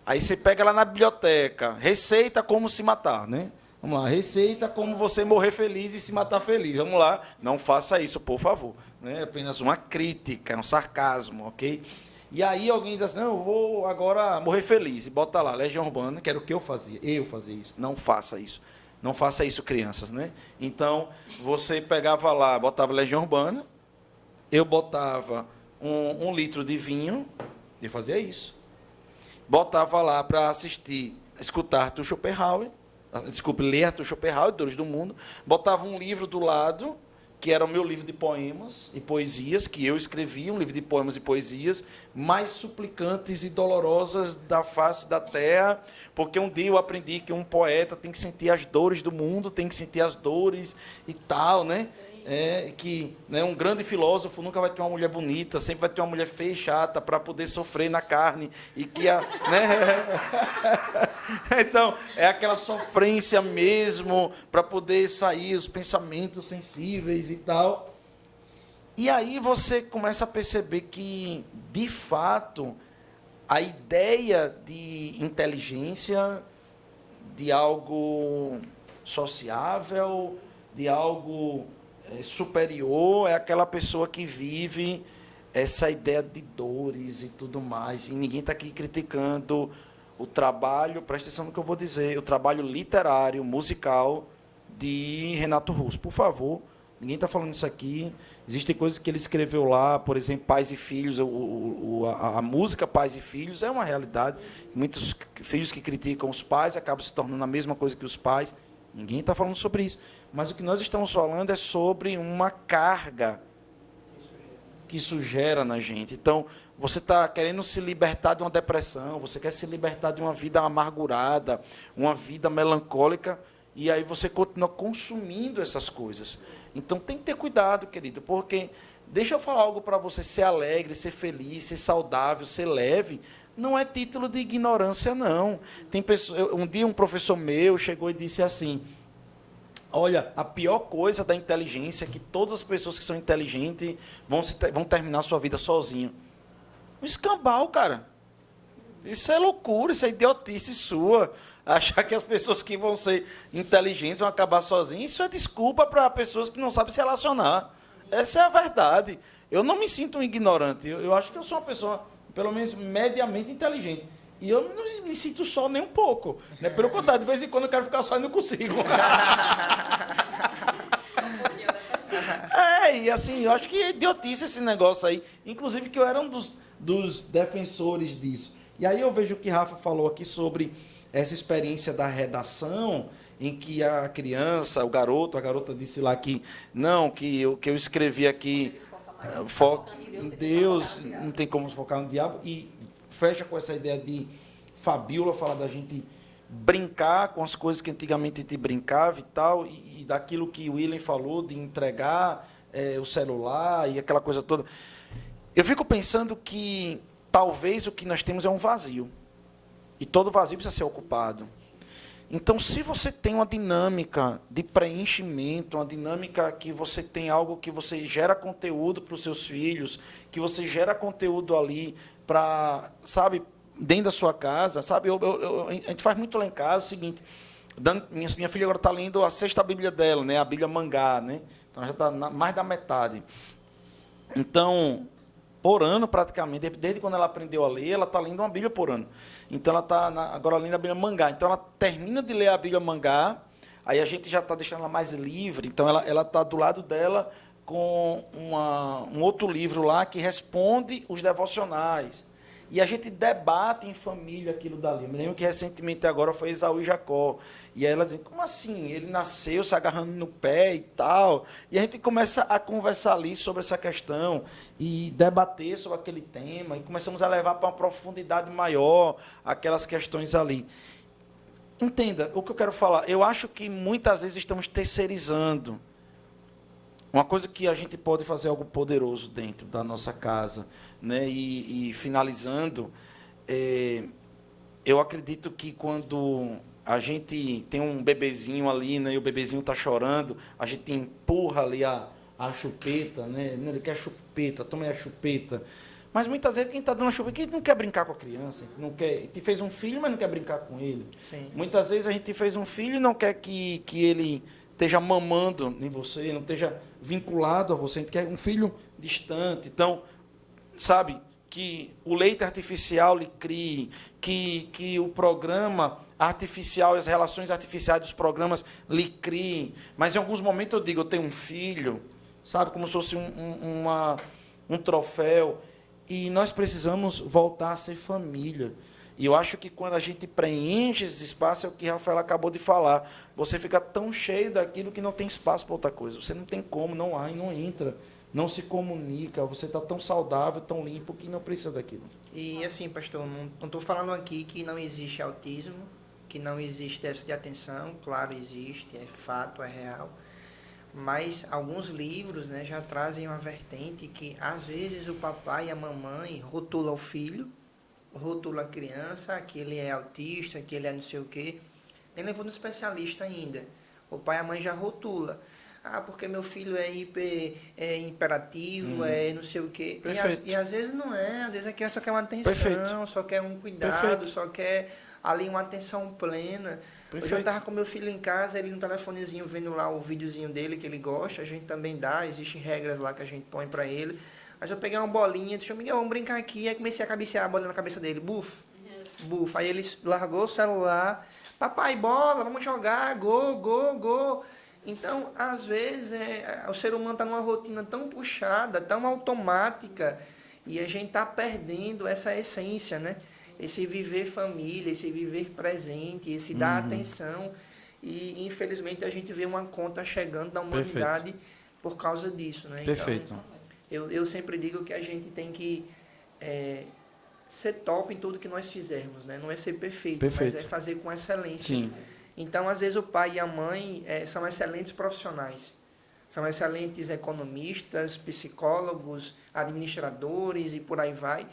aí você pega lá na biblioteca, receita como se matar, né? Vamos lá, receita como você morrer feliz e se matar feliz. Vamos lá, não faça isso, por favor. Né? É apenas uma crítica, um sarcasmo, ok? E aí alguém diz assim, não, eu vou agora morrer feliz. E bota lá, Legião Urbana, que era o que eu fazia. Eu fazia isso. Não faça isso. Não faça isso, crianças, né? Então, você pegava lá, botava Legião Urbana, eu botava um litro de vinho, e fazia isso. Botava lá para escutar Arthur Schopenhauer, ler Arthur Schopenhauer, Dores do Mundo, botava um livro do lado, que era o meu livro de poemas e poesias, que eu escrevi, um livro de poemas e poesias, mais suplicantes e dolorosas da face da terra, porque um dia eu aprendi que um poeta tem que sentir as dores do mundo, tem que sentir as dores e tal, né? Que, né, um grande filósofo nunca vai ter uma mulher bonita, sempre vai ter uma mulher feia e chata para poder sofrer na carne e que né? Então é aquela sofrência mesmo para poder sair os pensamentos sensíveis e tal. E aí você começa a perceber que, de fato, a ideia de inteligência, de algo sociável, de algo superior, é aquela pessoa que vive essa ideia de dores e tudo mais. E ninguém está aqui criticando o trabalho, presta atenção no que eu vou dizer, o trabalho literário, musical de Renato Russo. Por favor, ninguém está falando isso aqui. Existem coisas que ele escreveu lá, por exemplo, Pais e Filhos, a música Pais e Filhos é uma realidade. Muitos filhos que criticam os pais acabam se tornando a mesma coisa que os pais. Ninguém está falando sobre isso. Mas o que nós estamos falando é sobre uma carga que isso gera na gente. Então, você está querendo se libertar de uma depressão, você quer se libertar de uma vida amargurada, uma vida melancólica, e aí você continua consumindo essas coisas. Então, tem que ter cuidado, querido, porque, deixa eu falar algo para você, ser alegre, ser feliz, ser saudável, ser leve, não é título de ignorância, não. Tem pessoa, um dia um professor meu chegou e disse assim, olha, a pior coisa da inteligência é que todas as pessoas que são inteligentes vão terminar sua vida sozinho. Um escambau, cara. Isso é loucura, isso é idiotice sua. Achar que as pessoas que vão ser inteligentes vão acabar sozinhas, isso é desculpa para pessoas que não sabem se relacionar. Essa é a verdade. Eu não me sinto um ignorante. Eu acho que eu sou uma pessoa, pelo menos, mediamente inteligente. E eu não me sinto só nem um pouco. Né? Pelo contrário, de vez em quando eu quero ficar só e não consigo. E assim, eu acho que é idiotice esse negócio aí. Inclusive que eu era um dos defensores disso. E aí eu vejo o que Rafa falou aqui sobre essa experiência da redação, em que a criança, o garoto, a garota disse lá que não, que eu escrevi aqui, foca em Deus, não tem como focar no diabo, e fecha com essa ideia de Fabíola, fala da gente brincar com as coisas que antigamente a gente brincava e tal, e daquilo que o William falou, de entregar o celular e aquela coisa toda. Eu fico pensando que talvez o que nós temos é um vazio. E todo vazio precisa ser ocupado. Então, se você tem uma dinâmica de preenchimento, uma dinâmica que você tem algo que você gera conteúdo para os seus filhos, que você gera conteúdo ali para, sabe, dentro da sua casa, sabe? A gente faz muito lá em casa o seguinte, minha filha agora está lendo a 6ª Bíblia dela, né? A Bíblia Mangá, né? Então, já está mais da metade. Então, por ano, praticamente, desde quando ela aprendeu a ler, ela está lendo uma Bíblia por ano. Então, ela está agora lendo a Bíblia Mangá. Então, ela termina de ler a Bíblia Mangá, aí a gente já está deixando ela mais livre. Então, ela está do lado dela com um outro livro lá que responde os devocionais. E a gente debate em família aquilo dali. Me lembro que recentemente agora foi Esaú e Jacó. E aí ela dizendo, como assim? Ele nasceu se agarrando no pé e tal. E a gente começa a conversar ali sobre essa questão e debater sobre aquele tema. E começamos a levar para uma profundidade maior aquelas questões ali. Entenda o que eu quero falar. Eu acho que muitas vezes estamos terceirizando. Uma coisa que a gente pode fazer algo poderoso dentro da nossa casa, né? E finalizando, eu acredito que quando a gente tem um bebezinho ali, né, e o bebezinho está chorando, a gente empurra ali a chupeta, né? Ele quer chupeta, toma aí a chupeta. Mas muitas vezes quem está dando a chupeta, quem não quer brincar com a criança, não quer, que fez um filho, mas não quer brincar com ele. Sim. Muitas vezes a gente fez um filho e não quer que ele esteja mamando em você, não esteja vinculado a você, a gente quer um filho distante. Então, sabe, que o leite artificial lhe crie, que o programa artificial, as relações artificiais dos programas lhe criem. Mas em alguns momentos eu digo, eu tenho um filho, sabe, como se fosse um troféu, e nós precisamos voltar a ser família. E eu acho que quando a gente preenche esse espaço, é o que a Rafaela acabou de falar. Você fica tão cheio daquilo que não tem espaço para outra coisa. Você não tem como, não há e não entra. Não se comunica. Você está tão saudável, tão limpo, que não precisa daquilo. E assim, pastor, não estou falando aqui que não existe autismo, que não existe déficit de atenção. Claro, existe, é fato, é real. Mas alguns livros, né, já trazem uma vertente que, às vezes, o papai e a mamãe rotulam o filho, rotula a criança, que ele é autista, que ele é não sei o quê. Nem levou no especialista ainda. O pai e a mãe já rotula. Ah, porque meu filho é imperativo, é não sei o quê. E às vezes não é. Às vezes a criança só quer uma atenção, só quer um cuidado, só quer ali uma atenção plena. Hoje eu estava com meu filho em casa, ele no telefonezinho vendo lá o videozinho dele que ele gosta. A gente também dá, existem regras lá que a gente põe para ele. Mas eu peguei uma bolinha, deixa eu Miguel, vamos brincar aqui. Aí comecei a cabecear a bolinha na cabeça dele. Buf, buf. Aí ele largou o celular. Papai, bola, vamos jogar. Gol, gol, gol. Então, às vezes, o ser humano está numa rotina tão puxada, tão automática. E a gente está perdendo essa essência, né? Esse viver família, esse viver presente, esse dar atenção. E, infelizmente, a gente vê uma conta chegando da humanidade por causa disso, né? Perfeito. Então, eu sempre digo que a gente tem que ser top em tudo que nós fizermos, né? Não é ser perfeito, mas é fazer com excelência. Sim. Então, às vezes, o pai e a mãe são excelentes profissionais. São excelentes economistas, psicólogos, administradores e por aí vai.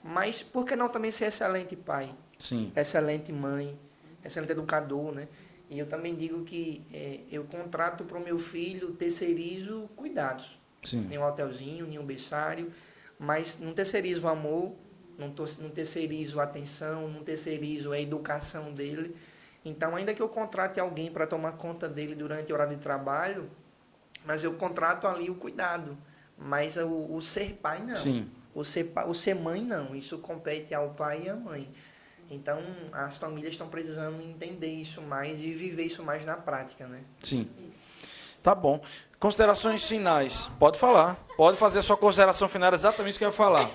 Mas por que não também ser excelente pai? Sim. Excelente mãe, excelente educador, né? E eu também digo que eu contrato para o meu filho, terceirizo cuidados. Sim. Nenhum hotelzinho, nenhum berçário, mas não terceirizo o amor, não terceirizo a atenção, não terceirizo a educação dele. Então, ainda que eu contrate alguém para tomar conta dele durante o horário de trabalho, mas eu contrato ali o cuidado. Mas o ser pai, não. Sim. O ser mãe, não. Isso compete ao pai e à mãe. Então, as famílias estão precisando entender isso mais e viver isso mais na prática, né? Sim. Tá bom. Considerações finais. Pode falar. Pode fazer a sua consideração final, exatamente o que eu ia falar.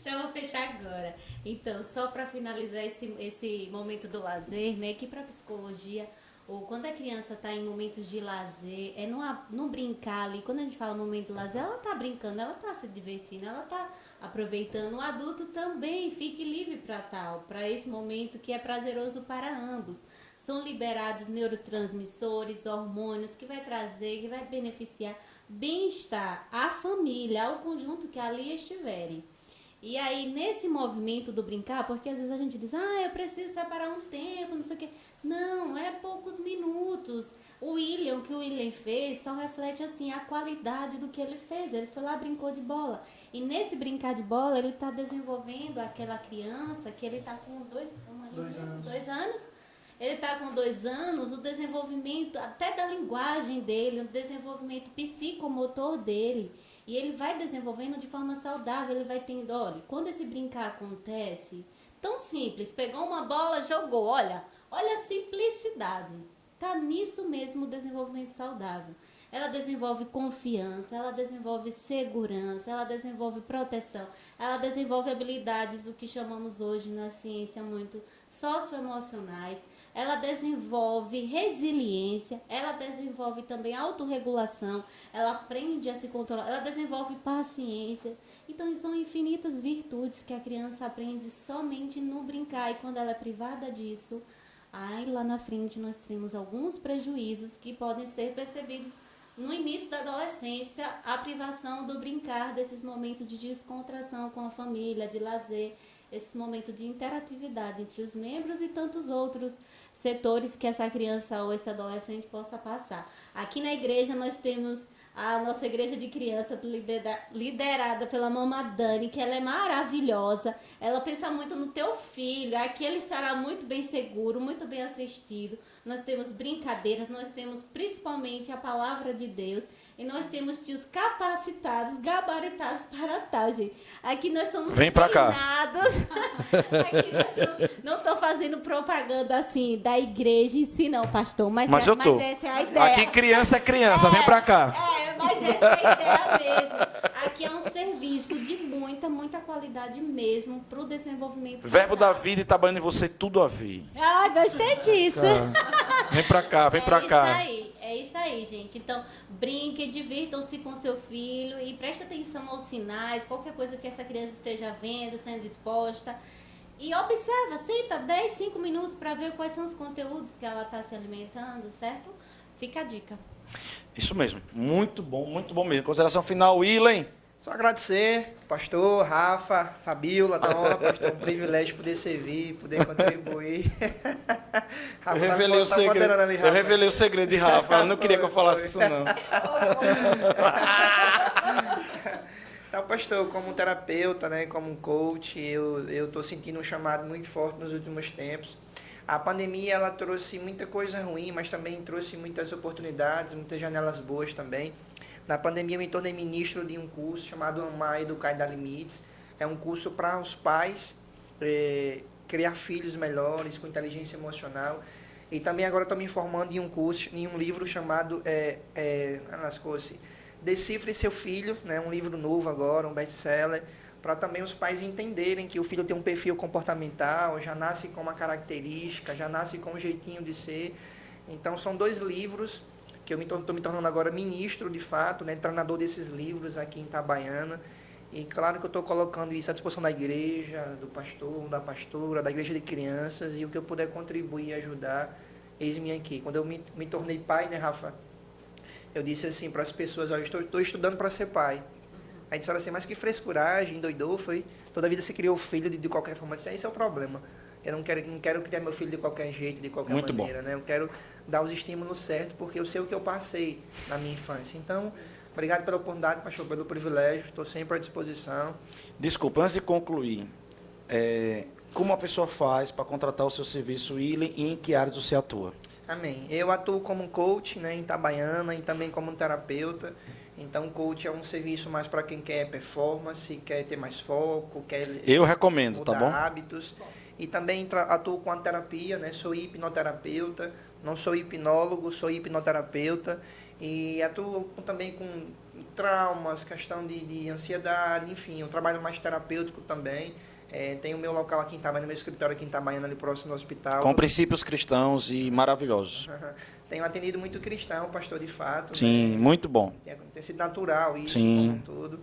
Já vou fechar agora. Então, só para finalizar esse momento do lazer, né? Que para psicologia, ou quando a criança está em momentos de lazer, é não brincar ali. Quando a gente fala momento de lazer, ela está brincando, ela está se divertindo, ela está aproveitando. O adulto também fique livre para tal, para esse momento que é prazeroso para ambos. São liberados neurotransmissores, hormônios que vai trazer, que vai beneficiar bem-estar à família, ao conjunto que ali estiverem. E aí, nesse movimento do brincar, porque às vezes a gente diz, eu preciso separar um tempo, não sei o quê. Não, é poucos minutos. O que o William fez, só reflete, assim, a qualidade do que ele fez. Ele foi lá, brincou de bola. E nesse brincar de bola, ele está desenvolvendo aquela criança que ele está com 2 anos. Ele está com 2 anos, o desenvolvimento até da linguagem dele, o desenvolvimento psicomotor dele. E ele vai desenvolvendo de forma saudável, ele vai tendo, olha, quando esse brincar acontece, tão simples, pegou uma bola, jogou, olha a simplicidade. Tá nisso mesmo o desenvolvimento saudável. Ela desenvolve confiança, ela desenvolve segurança, ela desenvolve proteção, ela desenvolve habilidades, o que chamamos hoje na ciência muito socioemocionais, ela desenvolve resiliência, ela desenvolve também autorregulação, ela aprende a se controlar, ela desenvolve paciência. Então, são infinitas virtudes que a criança aprende somente no brincar. E quando ela é privada disso, lá na frente nós temos alguns prejuízos que podem ser percebidos no início da adolescência, a privação do brincar, desses momentos de descontração com a família, de lazer, esse momento de interatividade entre os membros e tantos outros setores que essa criança ou esse adolescente possa passar. Aqui na igreja nós temos a nossa igreja de criança liderada pela Mama Dani, que ela é maravilhosa, ela pensa muito no teu filho, aqui ele estará muito bem seguro, muito bem assistido. Nós temos brincadeiras, nós temos principalmente a palavra de Deus, e nós temos tios capacitados, gabaritados para tal, gente. Aqui nós somos Vem pra cá. Aqui nós não estou fazendo propaganda assim da igreja em si, não, pastor. Mas eu tô. Mas essa é a ideia. Aqui criança é criança, vem pra cá. Mas essa é a ideia mesmo. Aqui é um serviço de muita qualidade mesmo para o desenvolvimento. Verbo da saudável. vida e trabalhando em você, tudo a ver. Gostei disso. Vem pra cá, vem pra cá. É isso aí, gente. Então, brinquem, divirtam-se com seu filho e preste atenção aos sinais, qualquer coisa que essa criança esteja vendo, sendo exposta. E observa, senta 10, 5 minutos para ver quais são os conteúdos que ela está se alimentando, certo? Fica a dica. Isso mesmo. Muito bom mesmo. Consideração final, Willen. Só agradecer, pastor, Rafa, Fabíola, da honra, pastor, um privilégio poder servir, poder contribuir. Rafa, Eu revelei o segredo. Ali, Rafa. Eu revelei o segredo de Rafa. Eu não queria que eu falasse isso, não. Então, pastor, como terapeuta, né, como coach, eu estou sentindo um chamado muito forte nos últimos tempos. A pandemia, ela trouxe muita coisa ruim, mas também trouxe muitas oportunidades, muitas janelas boas também. Na pandemia, eu me tornei ministro de um curso chamado Amar, Educar e Dar Limites. É um curso para os pais criar filhos melhores, com inteligência emocional. E também agora estou me formando em um curso, em um livro chamado Decifre Seu Filho, né? Um livro novo agora, um best-seller, para também os pais entenderem que o filho tem um perfil comportamental, já nasce com uma característica, já nasce com um jeitinho de ser. Então, são 2 livros que eu estou me tornando agora ministro, de fato, né, treinador desses livros aqui em Itabaiana. E claro que eu estou colocando isso à disposição da igreja, do pastor, da pastora, da igreja de crianças, e o que eu puder contribuir e ajudar, eis-me aqui. Quando eu me tornei pai, né, Rafa, eu disse assim para as pessoas, eu estou estudando para ser pai. Aí disseram assim, mas que frescuragem, doidou, foi. Toda a vida se criou filho de qualquer forma. Eu disse, esse é o problema. Eu não quero criar meu filho de qualquer jeito, de qualquer Muito maneira, né? Eu quero dar os estímulos certos, porque eu sei o que eu passei na minha infância. Então, obrigado pela oportunidade, pastor, pelo privilégio. Estou sempre à disposição. Desculpa, antes de concluir, como a pessoa faz para contratar o seu serviço, Willen, e em que áreas você atua? Amém. Eu atuo como coach, né, em Itabaiana, e também como terapeuta. Então, coach é um serviço mais para quem quer performance, quer ter mais foco, quer Eu recomendo, mudar tá bom? hábitos. E também atuo com a terapia, né? Sou hipnoterapeuta, não sou hipnólogo, sou hipnoterapeuta. E atuo também com traumas, questão de ansiedade, enfim, um trabalho mais terapêutico também. Tenho o meu local aqui em Itabaiana, meu escritório aqui em Itabaiana, ali próximo do hospital. Com princípios cristãos e maravilhosos. Tenho atendido muito cristão, pastor de fato. Sim, né? muito bom. Tem sido natural isso, Sim. como tudo.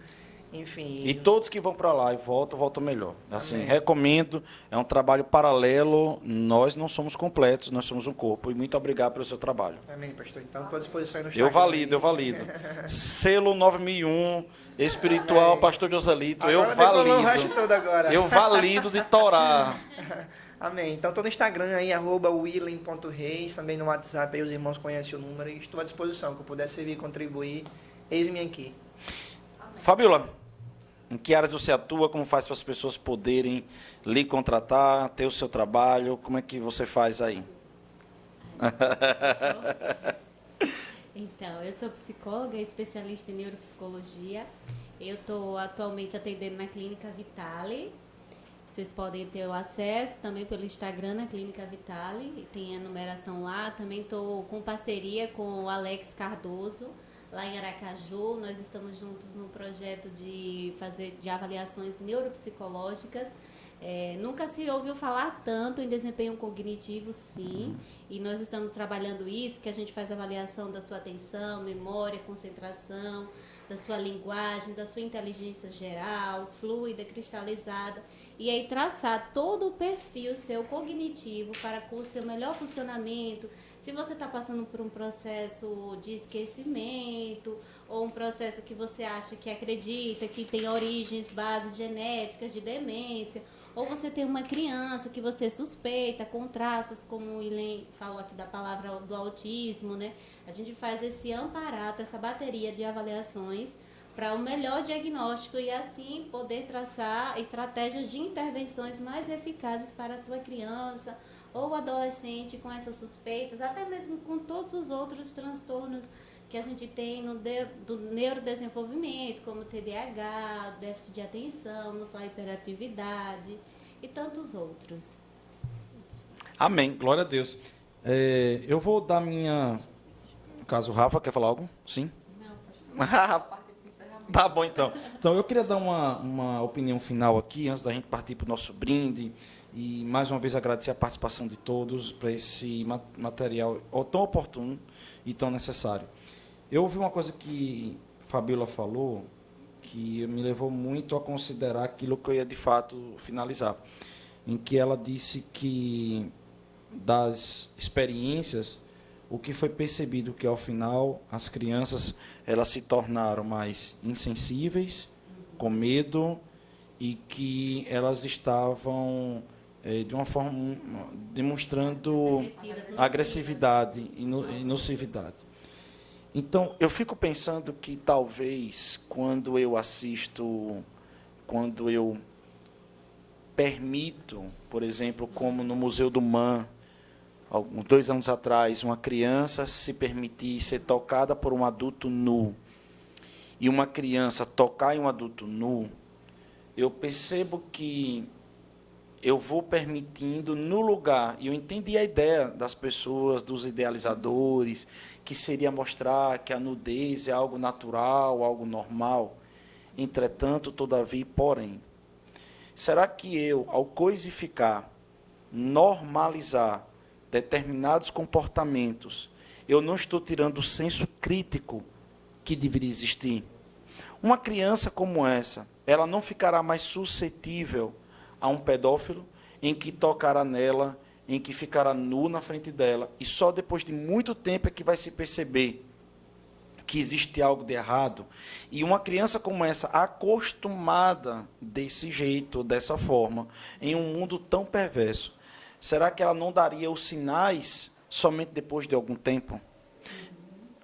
Enfim. E todos que vão para lá e voltam melhor. Assim, Amém. recomendo, é um trabalho paralelo, nós não somos completos, nós somos um corpo. E muito obrigado pelo seu trabalho. Amém, pastor. Então, estou à disposição aí no Eu valido. Selo 9001, espiritual, Amém. pastor Joselito, Agora decolou o resto valido. todo agora. Eu valido de torar. Amém. Então, estou no Instagram aí, @willen.reis, também no WhatsApp, aí os irmãos conhecem o número e estou à disposição, que eu puder servir e contribuir, eis-me aqui. Fabiola, em que áreas você atua? Como faz para as pessoas poderem lhe contratar, ter o seu trabalho? Como é que você faz aí? Então, eu sou psicóloga, especialista em neuropsicologia. Eu estou atualmente atendendo na Clínica Vitale. Vocês podem ter o acesso também pelo Instagram na Clínica Vitale. Tem a numeração lá. Também estou com parceria com o Alex Cardoso, lá em Aracaju. Nós estamos juntos no projeto de avaliações neuropsicológicas. Nunca se ouviu falar tanto em desempenho cognitivo, sim, e nós estamos trabalhando isso, que a gente faz avaliação da sua atenção, memória, concentração, da sua linguagem, da sua inteligência geral, fluida, cristalizada, e aí traçar todo o perfil seu cognitivo para com o seu melhor funcionamento. Se você está passando por um processo de esquecimento, ou um processo que você acha que acredita que tem origens, bases genéticas de demência, ou você tem uma criança que você suspeita com traços, como o Ilen falou aqui da palavra do autismo, né? A gente faz esse amparato, essa bateria de avaliações para o melhor diagnóstico e assim poder traçar estratégias de intervenções mais eficazes para a sua criança ou adolescente com essas suspeitas, até mesmo com todos os outros transtornos que a gente tem do neurodesenvolvimento, como TDAH, déficit de atenção, não só a hiperatividade e tantos outros. Amém, glória a Deus. Eu vou dar minha... No caso, o Rafa, quer falar algo? Sim? Não, pastor. Tá bom, então. Então, eu queria dar uma opinião final aqui, antes da gente partir para o nosso brinde. E, mais uma vez, agradecer a participação de todos para esse material tão oportuno e tão necessário. Eu ouvi uma coisa que Fabiola falou, que me levou muito a considerar aquilo que eu ia, de fato, finalizar. Em que ela disse que, das experiências, o que foi percebido que, ao final, as crianças elas se tornaram mais insensíveis, com medo, e que elas estavam, de uma forma, demonstrando agressividade e nocividade. Então, eu fico pensando que, talvez, quando eu permito, por exemplo, como no Museu do Man, alguns 2 anos atrás, uma criança se permitir ser tocada por um adulto nu, e uma criança tocar em um adulto nu, eu percebo que eu vou permitindo no lugar, e eu entendi a ideia das pessoas, dos idealizadores, que seria mostrar que a nudez é algo natural, algo normal. Entretanto, todavia e porém, será que eu, ao coisificar, normalizar determinados comportamentos, eu não estou tirando o senso crítico que deveria existir? Uma criança como essa, ela não ficará mais suscetível a um pedófilo em que tocará nela, em que ficará nu na frente dela, e só depois de muito tempo é que vai se perceber que existe algo de errado. E uma criança como essa, acostumada desse jeito, dessa forma, em um mundo tão perverso, será que ela não daria os sinais somente depois de algum tempo?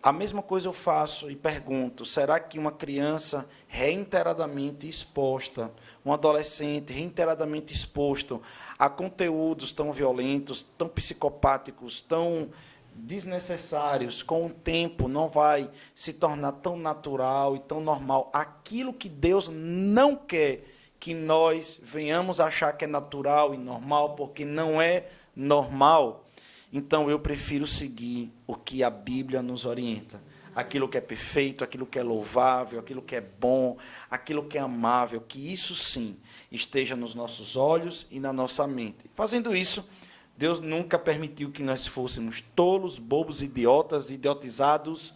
A mesma coisa eu faço e pergunto, será que uma criança reiteradamente exposta, um adolescente reiteradamente exposto a conteúdos tão violentos, tão psicopáticos, tão desnecessários, com o tempo não vai se tornar tão natural e tão normal? Aquilo que Deus não quer que nós venhamos achar que é natural e normal, porque não é normal. Então, eu prefiro seguir o que a Bíblia nos orienta. Aquilo que é perfeito, aquilo que é louvável, aquilo que é bom, aquilo que é amável, que isso sim esteja nos nossos olhos e na nossa mente. Fazendo isso, Deus nunca permitiu que nós fôssemos tolos, bobos, idiotas, idiotizados,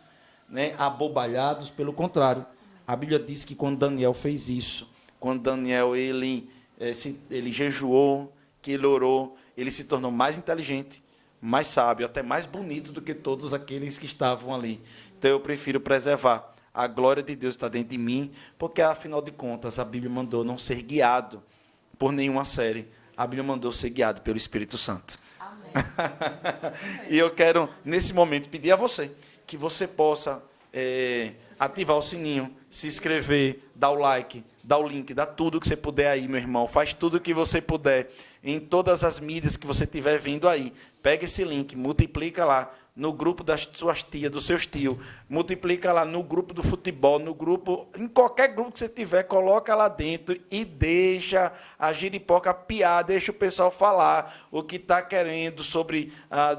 né, abobalhados. Pelo contrário, a Bíblia diz que quando Daniel fez isso, quando Daniel ele jejuou, que ele orou, ele se tornou mais inteligente, mais sábio, até mais bonito do que todos aqueles que estavam ali. Então eu prefiro preservar. A glória de Deus está dentro de mim, porque afinal de contas a Bíblia mandou não ser guiado por nenhuma série. A Bíblia mandou ser guiado pelo Espírito Santo. Amém. E eu quero, nesse momento, pedir a você que você possa ativar o sininho, se inscrever, dar o like, dar o link, dá tudo que você puder aí, meu irmão. Faz tudo que você puder em todas as mídias que você estiver vendo aí. Pega esse link, multiplica lá no grupo das suas tias, dos seus tios, multiplica lá no grupo do futebol, no grupo, em qualquer grupo que você tiver, coloca lá dentro e deixa a giripoca piar, deixa o pessoal falar o que está querendo sobre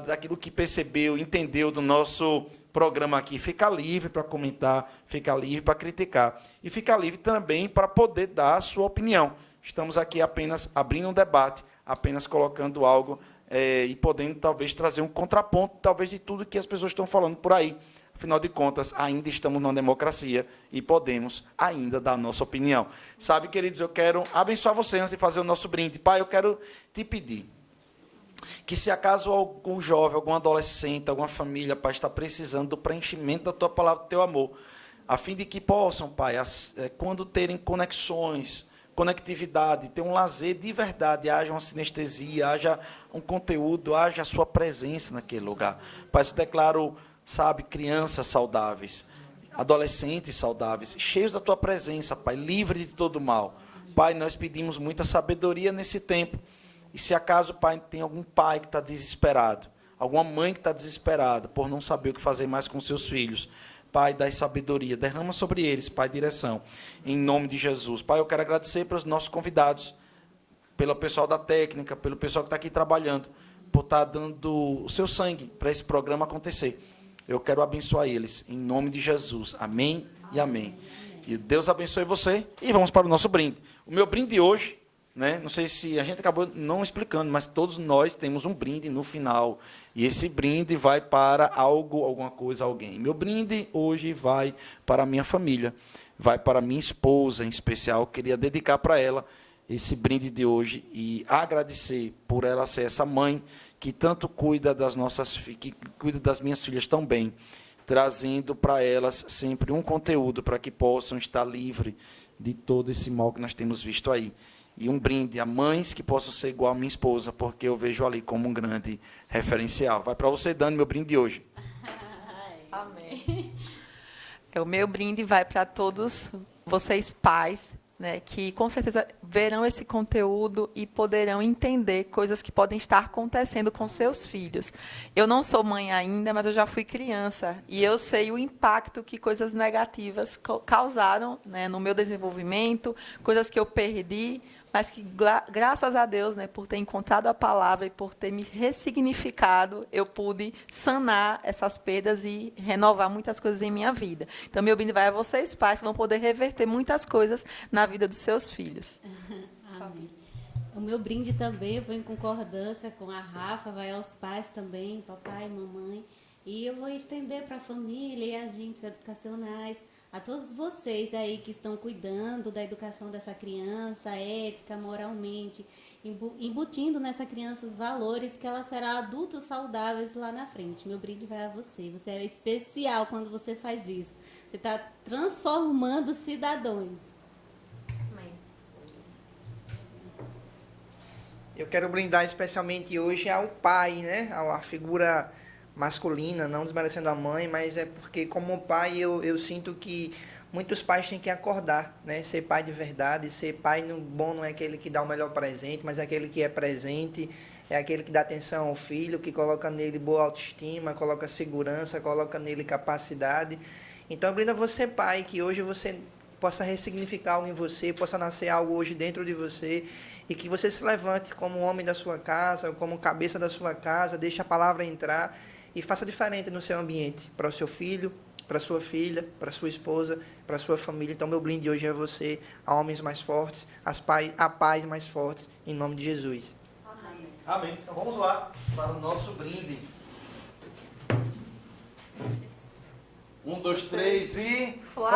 daquilo que percebeu, entendeu do nosso programa aqui. Fica livre para comentar, fica livre para criticar e fica livre também para poder dar a sua opinião. Estamos aqui apenas abrindo um debate, apenas colocando algo e podendo talvez trazer um contraponto, talvez de tudo que as pessoas estão falando por aí. Afinal de contas, ainda estamos numa democracia e podemos ainda dar a nossa opinião. Sabe, queridos, eu quero abençoar você antes de fazer o nosso brinde. Pai, eu quero te pedir que se acaso algum jovem, algum adolescente, alguma família, Pai, está precisando do preenchimento da Tua palavra, do Teu amor, a fim de que possam, Pai, quando terem conexões, conectividade, ter um lazer de verdade, haja uma sinestesia, haja um conteúdo, haja a Sua presença naquele lugar. Pai, eu declaro, sabe, crianças saudáveis, adolescentes saudáveis, cheios da Tua presença, Pai, livre de todo mal. Pai, nós pedimos muita sabedoria nesse tempo. E se acaso, Pai, tem algum pai que está desesperado, alguma mãe que está desesperada por não saber o que fazer mais com seus filhos, Pai, dá sabedoria, derrama sobre eles, Pai, direção, em nome de Jesus. Pai, eu quero agradecer pelos nossos convidados, pelo pessoal da técnica, pelo pessoal que está aqui trabalhando, por estar dando o seu sangue para esse programa acontecer. Eu quero abençoar eles, em nome de Jesus. Amém e amém. E Deus abençoe você. E vamos para o nosso brinde. O meu brinde hoje, né? Não sei se a gente acabou não explicando, mas todos nós temos um brinde no final. E esse brinde vai para algo, alguma coisa, alguém. Meu brinde hoje vai para a minha família, vai para a minha esposa em especial. Eu queria dedicar para ela esse brinde de hoje e agradecer por ela ser essa mãe que tanto cuida das nossas, que cuida das minhas filhas tão bem, trazendo para elas sempre um conteúdo para que possam estar livres de todo esse mal que nós temos visto aí. E um brinde a mães que possam ser igual a minha esposa, porque eu vejo ali como um grande referencial. Vai para você, Dani, meu brinde de hoje. Amém. O meu brinde vai para todos vocês pais, né, que com certeza verão esse conteúdo e poderão entender coisas que podem estar acontecendo com seus filhos. Eu não sou mãe ainda, mas eu já fui criança e eu sei o impacto que coisas negativas causaram, né, no meu desenvolvimento, coisas que eu perdi, mas que, graças a Deus, né, por ter encontrado a palavra e por ter me ressignificado, eu pude sanar essas perdas e renovar muitas coisas em minha vida. Então, meu brinde vai a vocês, pais, que vão poder reverter muitas coisas na vida dos seus filhos. Amém. O meu brinde também, eu vou em concordância com a Rafa, vai aos pais também, papai e mamãe. E eu vou estender para a família e agentes educacionais, a todos vocês aí que estão cuidando da educação dessa criança, ética, moralmente, embutindo nessa criança os valores que ela será adultos saudáveis lá na frente. Meu brinde vai a você. Você é especial quando você faz isso. Você está transformando cidadãos. Amém. Eu quero brindar especialmente hoje ao pai, né? A figura masculina, não desmerecendo a mãe, mas é porque como pai eu sinto que muitos pais têm que acordar, né? Ser pai de verdade, ser pai bom não é aquele que dá o melhor presente, mas é aquele que é presente, é aquele que dá atenção ao filho, que coloca nele boa autoestima, coloca segurança, coloca nele capacidade. Então, brinda você pai, que hoje você possa ressignificar algo em você, possa nascer algo hoje dentro de você, e que você se levante como homem da sua casa, como cabeça da sua casa, deixe a palavra entrar e faça diferente no seu ambiente, para o seu filho, para sua filha, para sua esposa, para sua família. Então, meu brinde hoje é você, a homens mais fortes, a paz mais fortes, em nome de Jesus. Amém. Amém. Então vamos lá para o nosso brinde. 1, 2, 3 e... Fly!